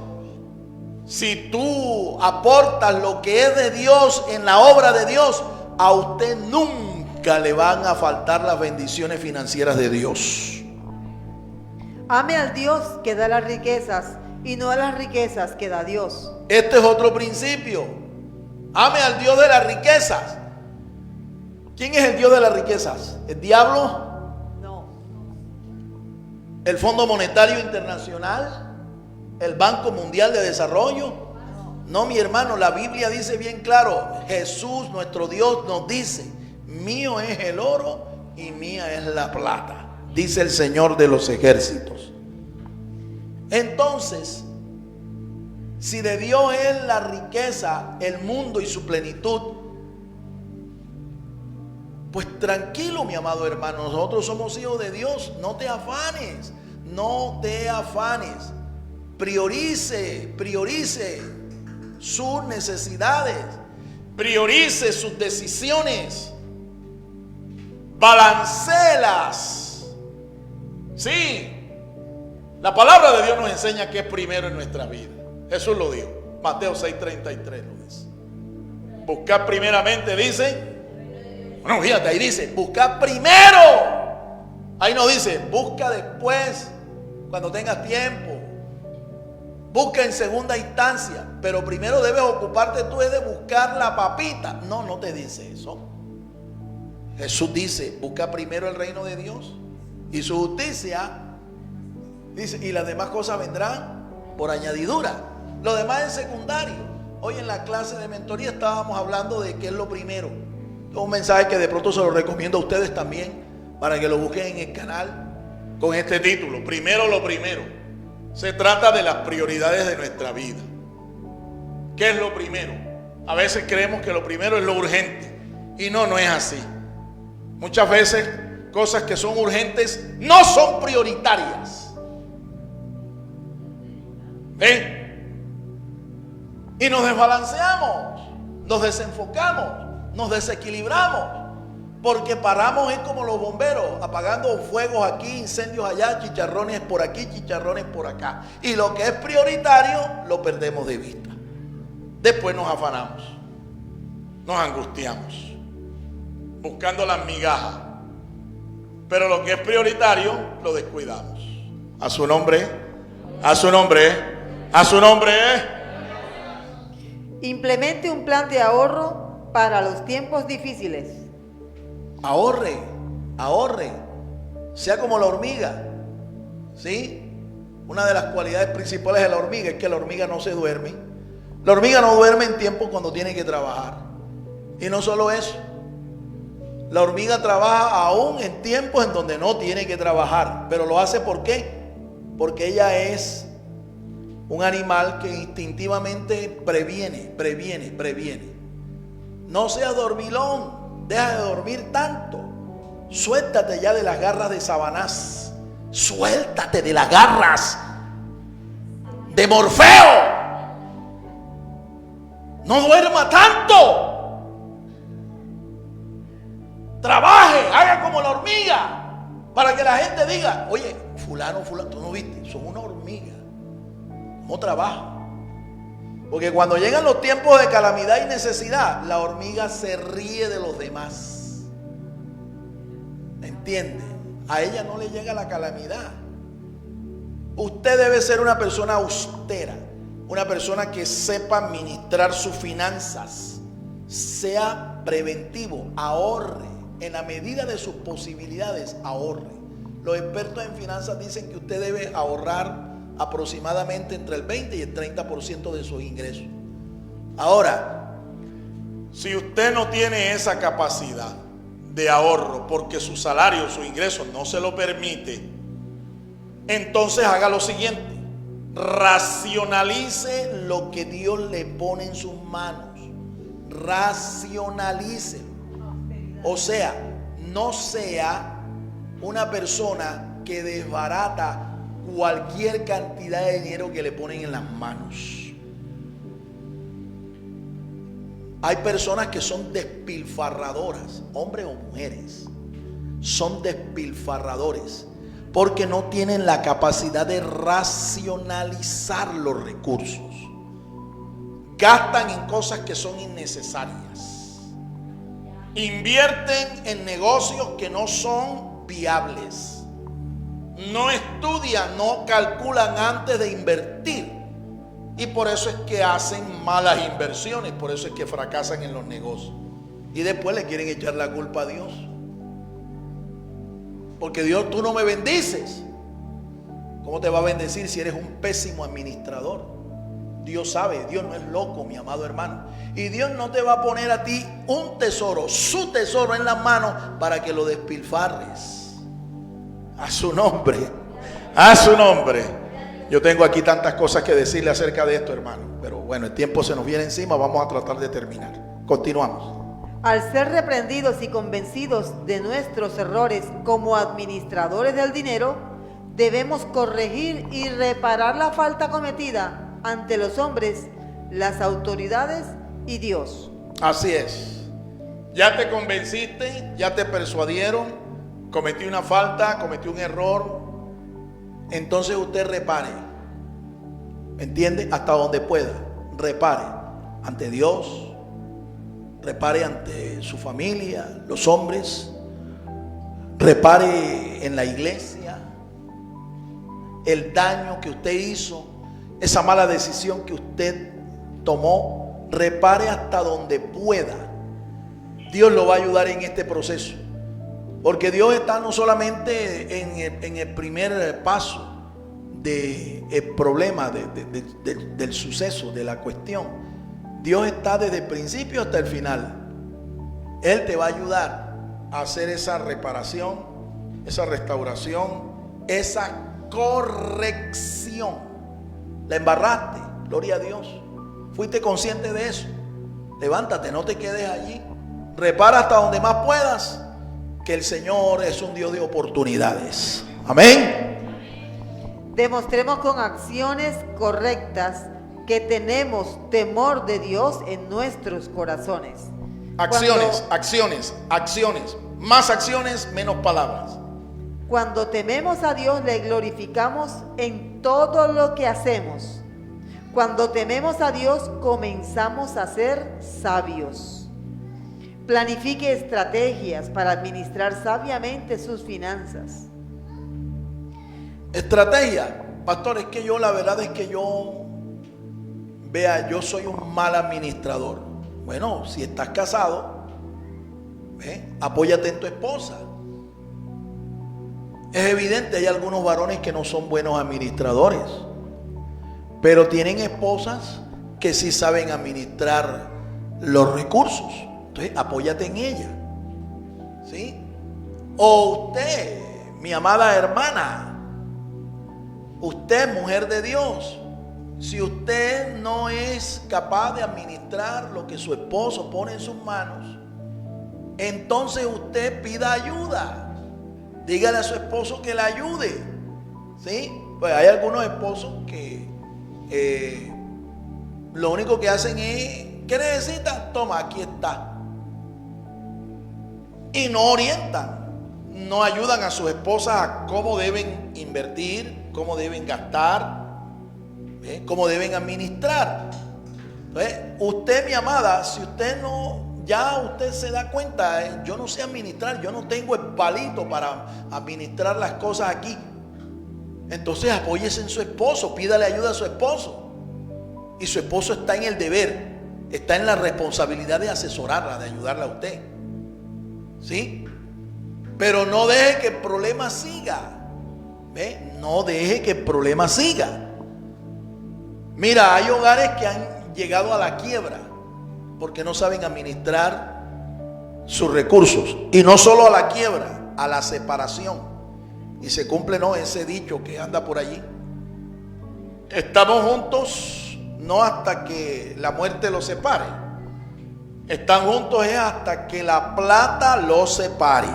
si tú aportas lo que es de Dios en la obra de Dios, a usted nunca le van a faltar las bendiciones financieras de Dios. Ame al Dios que da las riquezas y no a las riquezas que da Dios. Este es otro principio. Ame al Dios de las riquezas. ¿Quién es el Dios de las riquezas? ¿El diablo? No. ¿El Fondo Monetario Internacional? ¿El Banco Mundial de Desarrollo? No, mi hermano, la Biblia dice bien claro, Jesús, nuestro Dios, nos dice, mío es el oro y mía es la plata, dice el Señor de los ejércitos. Entonces, si de Dios es la riqueza, el mundo y su plenitud, Pues tranquilo, mi amado hermano, nosotros somos hijos de Dios. No te afanes, no te afanes. Priorice sus necesidades, priorice sus decisiones, balancelas. Sí, la palabra de Dios nos enseña que es primero en nuestra vida. Jesús lo dijo, Mateo 6:33 lo dice. Buscar primeramente, dice. Bueno, fíjate, ahí dice, busca primero. Ahí no dice, busca después, cuando tengas tiempo. Busca en segunda instancia, pero primero debes ocuparte tú de buscar la papita. No, no te dice eso. Jesús dice, busca primero el reino de Dios y su justicia. Dice, y las demás cosas vendrán por añadidura. Lo demás es secundario. Hoy en la clase de mentoría estábamos hablando de qué es lo primero. Un mensaje que de pronto se lo recomiendo a ustedes también, para que lo busquen en el canal con este título, Primero lo primero. Se trata de las prioridades de nuestra vida. ¿Qué es lo primero? A veces creemos que lo primero es lo urgente, y no es así. Muchas veces cosas que son urgentes no son prioritarias. ¿Ven? Y nos desbalanceamos, nos desenfocamos, nos desequilibramos, porque paramos, es como los bomberos, apagando fuegos aquí, incendios allá, chicharrones por aquí, chicharrones por acá. Y lo que es prioritario lo perdemos de vista. Después nos afanamos, nos angustiamos, buscando las migajas. Pero lo que es prioritario lo descuidamos. A su nombre, a su nombre, a su nombre. Implemente un plan de ahorro para los tiempos difíciles. Ahorre, sea como la hormiga. ¿Sí? Una de las cualidades principales de la hormiga es que la hormiga no se duerme. La hormiga no duerme en tiempos cuando tiene que trabajar. Y no solo eso, la hormiga trabaja aún en tiempos en donde no tiene que trabajar. Pero lo hace ¿por qué? Porque ella es un animal que instintivamente previene. No seas dormilón, deja de dormir tanto. Suéltate ya de las garras de Sabanás. Suéltate de las garras de Morfeo. No duerma tanto. Trabaje, haga como la hormiga, para que la gente diga, oye, fulano, tú no viste, son una hormiga. ¿Cómo trabaja? Porque cuando llegan los tiempos de calamidad y necesidad, la hormiga se ríe de los demás. ¿Entiende? A ella no le llega la calamidad. Usted debe ser una persona austera, una persona que sepa administrar sus finanzas, sea preventivo, ahorre, en la medida de sus posibilidades, ahorre. Los expertos en finanzas dicen que usted debe ahorrar aproximadamente entre el 20 y el 30% de sus ingresos. Ahora, si usted no tiene esa capacidad de ahorro porque su salario, su ingreso no se lo permite, entonces haga lo siguiente: racionalice lo que Dios le pone en sus manos. Racionalice. O sea, no sea una persona que desbarata cualquier cantidad de dinero que le ponen en las manos. Hay personas que son despilfarradoras, hombres o mujeres, son despilfarradores porque no tienen la capacidad de racionalizar los recursos. Gastan en cosas que son innecesarias. Invierten en negocios que no son viables. No estudian, no calculan antes de invertir. Y por eso es que hacen malas inversiones, por eso es que fracasan en los negocios. Y después le quieren echar la culpa a Dios. Porque Dios, tú no me bendices. ¿Cómo te va a bendecir si eres un pésimo administrador? Dios sabe, Dios no es loco, mi amado hermano. Y Dios no te va a poner a ti un tesoro, su tesoro en las manos para que lo despilfarres. A su nombre, a su nombre. Yo tengo aquí tantas cosas que decirle acerca de esto, hermano. Pero bueno, el tiempo se nos viene encima, vamos a tratar de terminar. Continuamos. Al ser reprendidos y convencidos de nuestros errores como administradores del dinero, debemos corregir y reparar la falta cometida ante los hombres, las autoridades y Dios. Así es. Ya te convenciste, ya te persuadieron, cometí una falta, cometí un error. Entonces usted repare. ¿Me entiende? Hasta donde pueda. Repare ante Dios. Repare ante su familia, los hombres. Repare en la iglesia. El daño que usted hizo, esa mala decisión que usted tomó, repare hasta donde pueda. Dios lo va a ayudar en este proceso. Porque Dios está no solamente en el primer paso del problema, del suceso, de la cuestión. Dios está desde el principio hasta el final. Él te va a ayudar a hacer esa reparación, esa restauración, esa corrección. La embarraste, gloria a Dios. Fuiste consciente de eso. Levántate, no te quedes allí. Repara hasta donde más puedas, que el Señor es un Dios de oportunidades. Amén. Demostremos con acciones correctas que tenemos temor de Dios en nuestros corazones. Acciones, acciones. Más acciones, menos palabras. Cuando tememos a Dios, le glorificamos en todo lo que hacemos. Cuando tememos a Dios, comenzamos a ser sabios. Planifique estrategias para administrar sabiamente sus finanzas. Estrategia, pastor, es que yo la verdad es que yo soy un mal administrador. Bueno, si estás casado, apóyate en tu esposa. Es evidente, hay algunos varones que no son buenos administradores, pero tienen esposas que sí saben administrar los recursos. Entonces, apóyate en ella. ¿Sí? O usted, mi amada hermana, usted, mujer de Dios, si usted no es capaz de administrar lo que su esposo pone en sus manos, entonces usted pida ayuda. Dígale a su esposo que la ayude. ¿Sí? Pues hay algunos esposos que lo único que hacen es, ¿qué necesitan? Toma, aquí está. Y no orientan, no ayudan a sus esposas a cómo deben invertir, cómo deben gastar, cómo deben administrar. Entonces, usted, mi amada, si usted no, ya usted se da cuenta, yo no sé administrar, yo no tengo el palito para administrar las cosas aquí. Entonces apóyese en su esposo, pídale ayuda a su esposo. Y su esposo está en el deber, está en la responsabilidad de asesorarla, de ayudarla a usted. ¿Sí? Pero no deje que el problema siga. No deje que el problema siga. Mira, hay hogares que han llegado a la quiebra porque no saben administrar sus recursos. Y no solo a la quiebra, a la separación. Y se cumple, ¿no?, ese dicho que anda por allí. Estamos juntos no hasta que la muerte los separe. Están juntos es hasta que la plata los separe.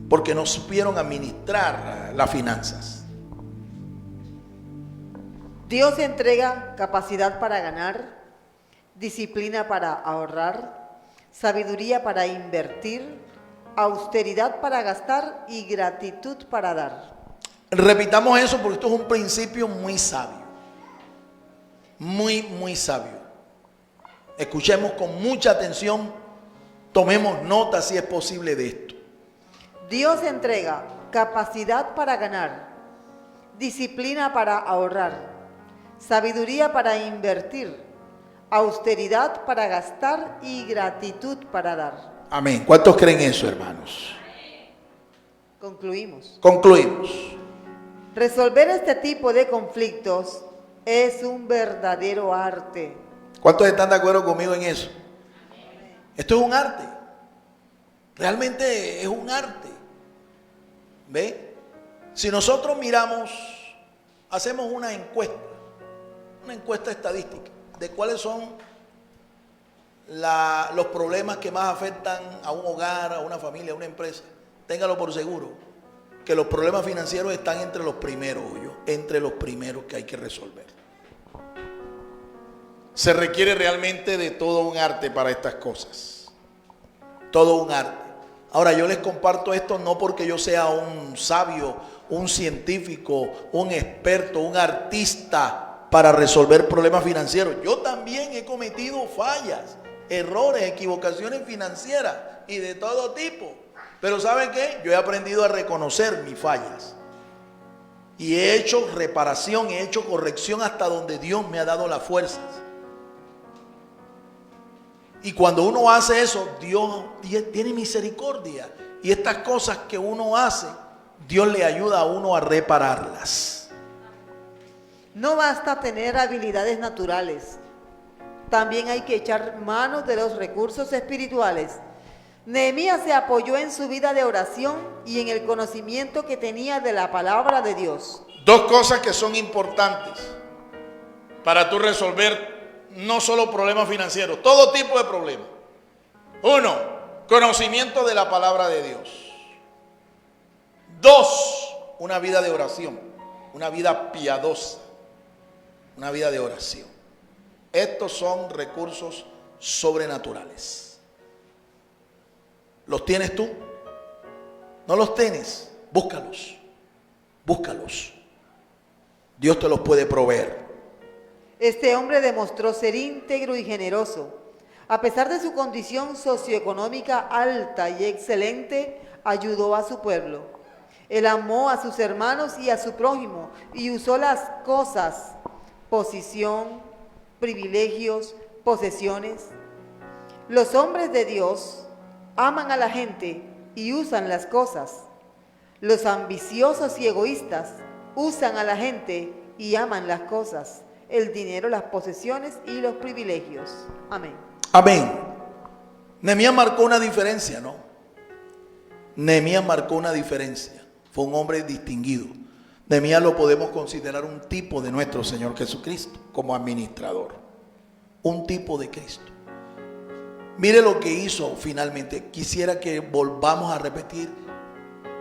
Porque no supieron administrar las finanzas. Dios entrega capacidad para ganar, disciplina para ahorrar, sabiduría para invertir, austeridad para gastar y gratitud para dar. Repitamos eso porque esto es un principio muy sabio. Muy, muy sabio. Escuchemos con mucha atención, tomemos nota si es posible de esto. Dios entrega capacidad para ganar, disciplina para ahorrar, sabiduría para invertir, austeridad para gastar y gratitud para dar. Amén. ¿Cuántos creen eso, hermanos? Concluimos. Concluimos. Resolver este tipo de conflictos es un verdadero arte. ¿Cuántos están de acuerdo conmigo en eso? Esto es un arte. Realmente es un arte. ¿Ve? Si nosotros miramos, hacemos una encuesta estadística de cuáles son los problemas que más afectan a un hogar, a una familia, a una empresa, téngalo por seguro, que los problemas financieros están entre los primeros, entre los primeros que hay que resolver. Se requiere realmente de todo un arte para estas cosas, todo un arte. Ahora, yo les comparto esto no porque yo sea un sabio, un científico, un experto, un artista para resolver problemas financieros. Yo también he cometido fallas, errores, equivocaciones financieras y de todo tipo. Pero ¿saben qué? Yo he aprendido a reconocer mis fallas. Y he hecho reparación, he hecho corrección hasta donde Dios me ha dado las fuerzas. Y cuando uno hace eso, Dios tiene misericordia. Y estas cosas que uno hace, Dios le ayuda a uno a repararlas. No basta tener habilidades naturales. También hay que echar manos de los recursos espirituales. Nehemías se apoyó en su vida de oración y en el conocimiento que tenía de la palabra de Dios. Dos cosas que son importantes para tú resolver no solo problemas financieros, todo tipo de problemas. Uno, conocimiento de la palabra de Dios. Dos, una vida de oración, una vida piadosa, una vida de oración. Estos son recursos sobrenaturales. ¿Los tienes tú? ¿No los tienes? Búscalos, búscalos. Dios te los puede proveer. Este hombre demostró ser íntegro y generoso. A pesar de su condición socioeconómica alta y excelente, ayudó a su pueblo. Él amó a sus hermanos y a su prójimo y usó las cosas, posición, privilegios, posesiones. Los hombres de Dios aman a la gente y usan las cosas. Los ambiciosos y egoístas usan a la gente y aman las cosas, el dinero, las posesiones y los privilegios. Amén. Amén. Nehemías marcó una diferencia, ¿no? Nehemías marcó una diferencia. Fue un hombre distinguido. Nehemías lo podemos considerar un tipo de nuestro Señor Jesucristo como administrador. Un tipo de Cristo. Mire lo que hizo finalmente. Quisiera que volvamos a repetir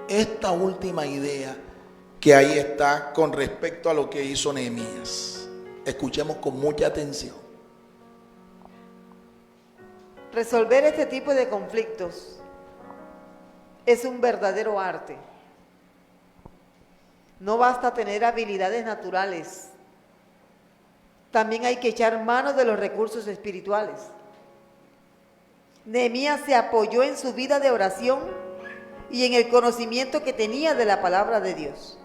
esta última idea que ahí está con respecto a lo que hizo Nehemías. Escuchemos con mucha atención. Resolver este tipo de conflictos es un verdadero arte. No basta tener habilidades naturales. También hay que echar mano de los recursos espirituales. Nehemías se apoyó en su vida de oración y en el conocimiento que tenía de la palabra de Dios.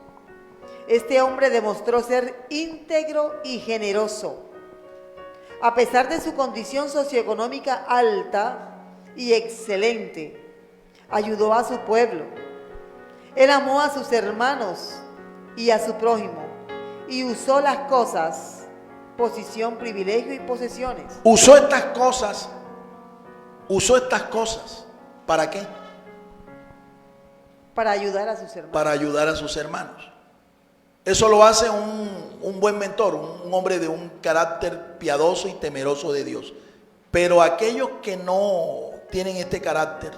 Este hombre demostró ser íntegro y generoso. A pesar de su condición socioeconómica alta y excelente, ayudó a su pueblo. Él amó a sus hermanos y a su prójimo y usó las cosas, posición, privilegio y posesiones. Usó estas cosas. ¿Para qué? Para ayudar a sus hermanos. Para ayudar a sus hermanos. Eso lo hace un buen mentor, un hombre de un carácter piadoso y temeroso de Dios. Pero aquellos que no tienen este carácter,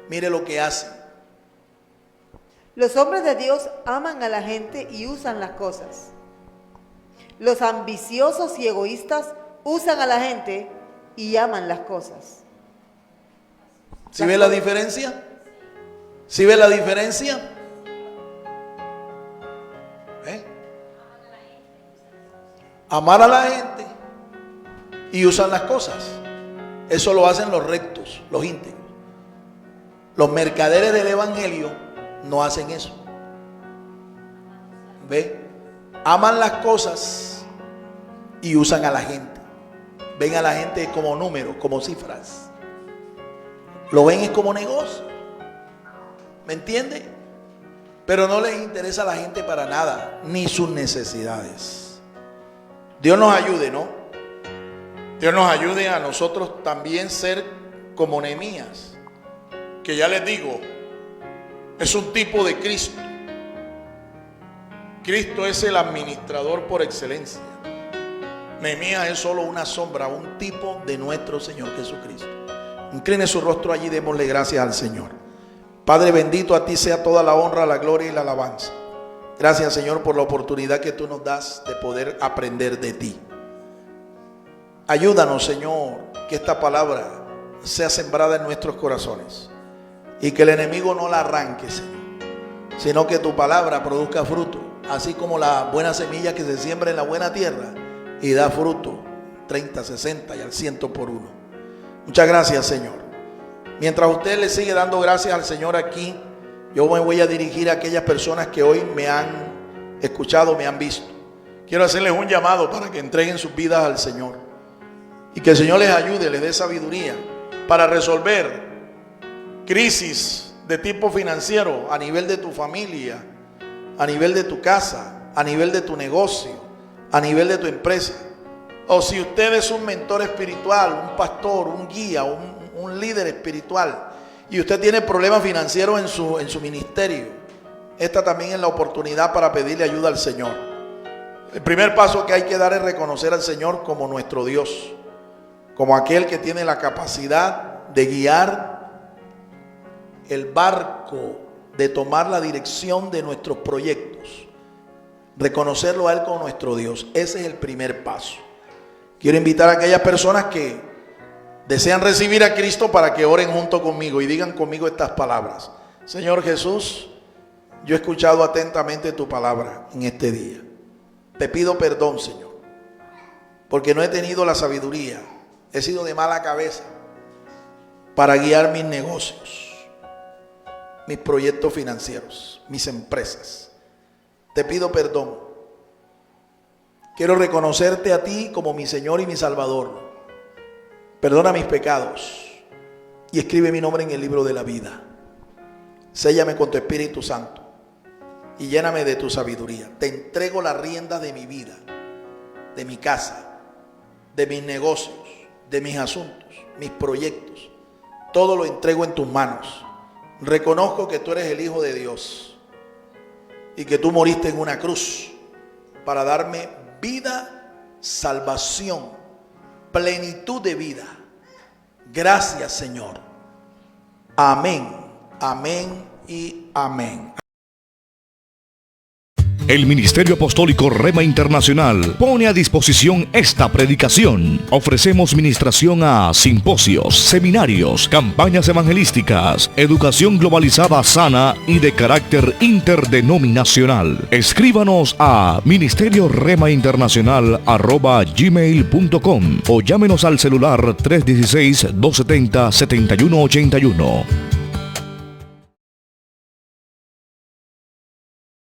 mire lo que hacen. Los hombres de Dios aman a la gente y usan las cosas. Los ambiciosos y egoístas usan a la gente y aman las cosas. ¿Sí ve la diferencia? ¿Sí ve la diferencia? Amar a la gente y usan las cosas. Eso lo hacen los rectos, los íntegros. Los mercaderes del evangelio no hacen eso. ¿Ve? Aman las cosas y usan a la gente. Ven a la gente como números, como cifras. Lo ven es como negocio. ¿Me entiende? Pero no les interesa a la gente para nada, ni sus necesidades. Dios nos ayude, ¿no? Dios nos ayude a nosotros también ser como Nehemías, que ya les digo, es un tipo de Cristo. Cristo es el administrador por excelencia. Nehemías es solo una sombra, un tipo de nuestro Señor Jesucristo. Incline su rostro allí, démosle gracias al Señor. Padre bendito, a ti sea toda la honra, la gloria y la alabanza. Gracias, Señor, por la oportunidad que tú nos das de poder aprender de ti. Ayúdanos, Señor, que esta palabra sea sembrada en nuestros corazones y que el enemigo no la arranque, Señor, sino que tu palabra produzca fruto, así como la buena semilla que se siembra en la buena tierra y da fruto 30, 60 y al 100 por uno. Muchas gracias, Señor. Mientras usted le sigue dando gracias al Señor aquí, yo me voy a dirigir a aquellas personas que hoy me han escuchado, me han visto. Quiero hacerles un llamado para que entreguen sus vidas al Señor y que el Señor les ayude, les dé sabiduría para resolver crisis de tipo financiero a nivel de tu familia, a nivel de tu casa, a nivel de tu negocio, a nivel de tu empresa. O si usted es un mentor espiritual, un pastor, un guía, un líder espiritual y usted tiene problemas financieros en su ministerio, esta también es la oportunidad para pedirle ayuda al Señor. El primer paso que hay que dar es reconocer al Señor como nuestro Dios, como aquel que tiene la capacidad de guiar el barco, de tomar la dirección de nuestros proyectos. Reconocerlo a Él como nuestro Dios. Ese es el primer paso. Quiero invitar a aquellas personas que desean recibir a Cristo para que oren junto conmigo y digan conmigo estas palabras. Señor Jesús, yo he escuchado atentamente tu palabra en este día. Te pido perdón, Señor, porque no he tenido la sabiduría. He sido de mala cabeza para guiar mis negocios, mis proyectos financieros, mis empresas. Te pido perdón. Quiero reconocerte a ti como mi Señor y mi Salvador. Perdona mis pecados y escribe mi nombre en el libro de la vida. Séllame con tu Espíritu Santo y lléname de tu sabiduría. Te entrego las riendas de mi vida, de mi casa, de mis negocios, de mis asuntos, mis proyectos. Todo lo entrego en tus manos. Reconozco que tú eres el Hijo de Dios y que tú moriste en una cruz para darme vida, salvación, plenitud de vida. Gracias, Señor. Amén, amén y amén. El Ministerio Apostólico Rema Internacional pone a disposición esta predicación. Ofrecemos ministración a simposios, seminarios, campañas evangelísticas, educación globalizada sana y de carácter interdenominacional. Escríbanos a ministerioremainternacional@gmail.com o llámenos al celular 316-270-7181.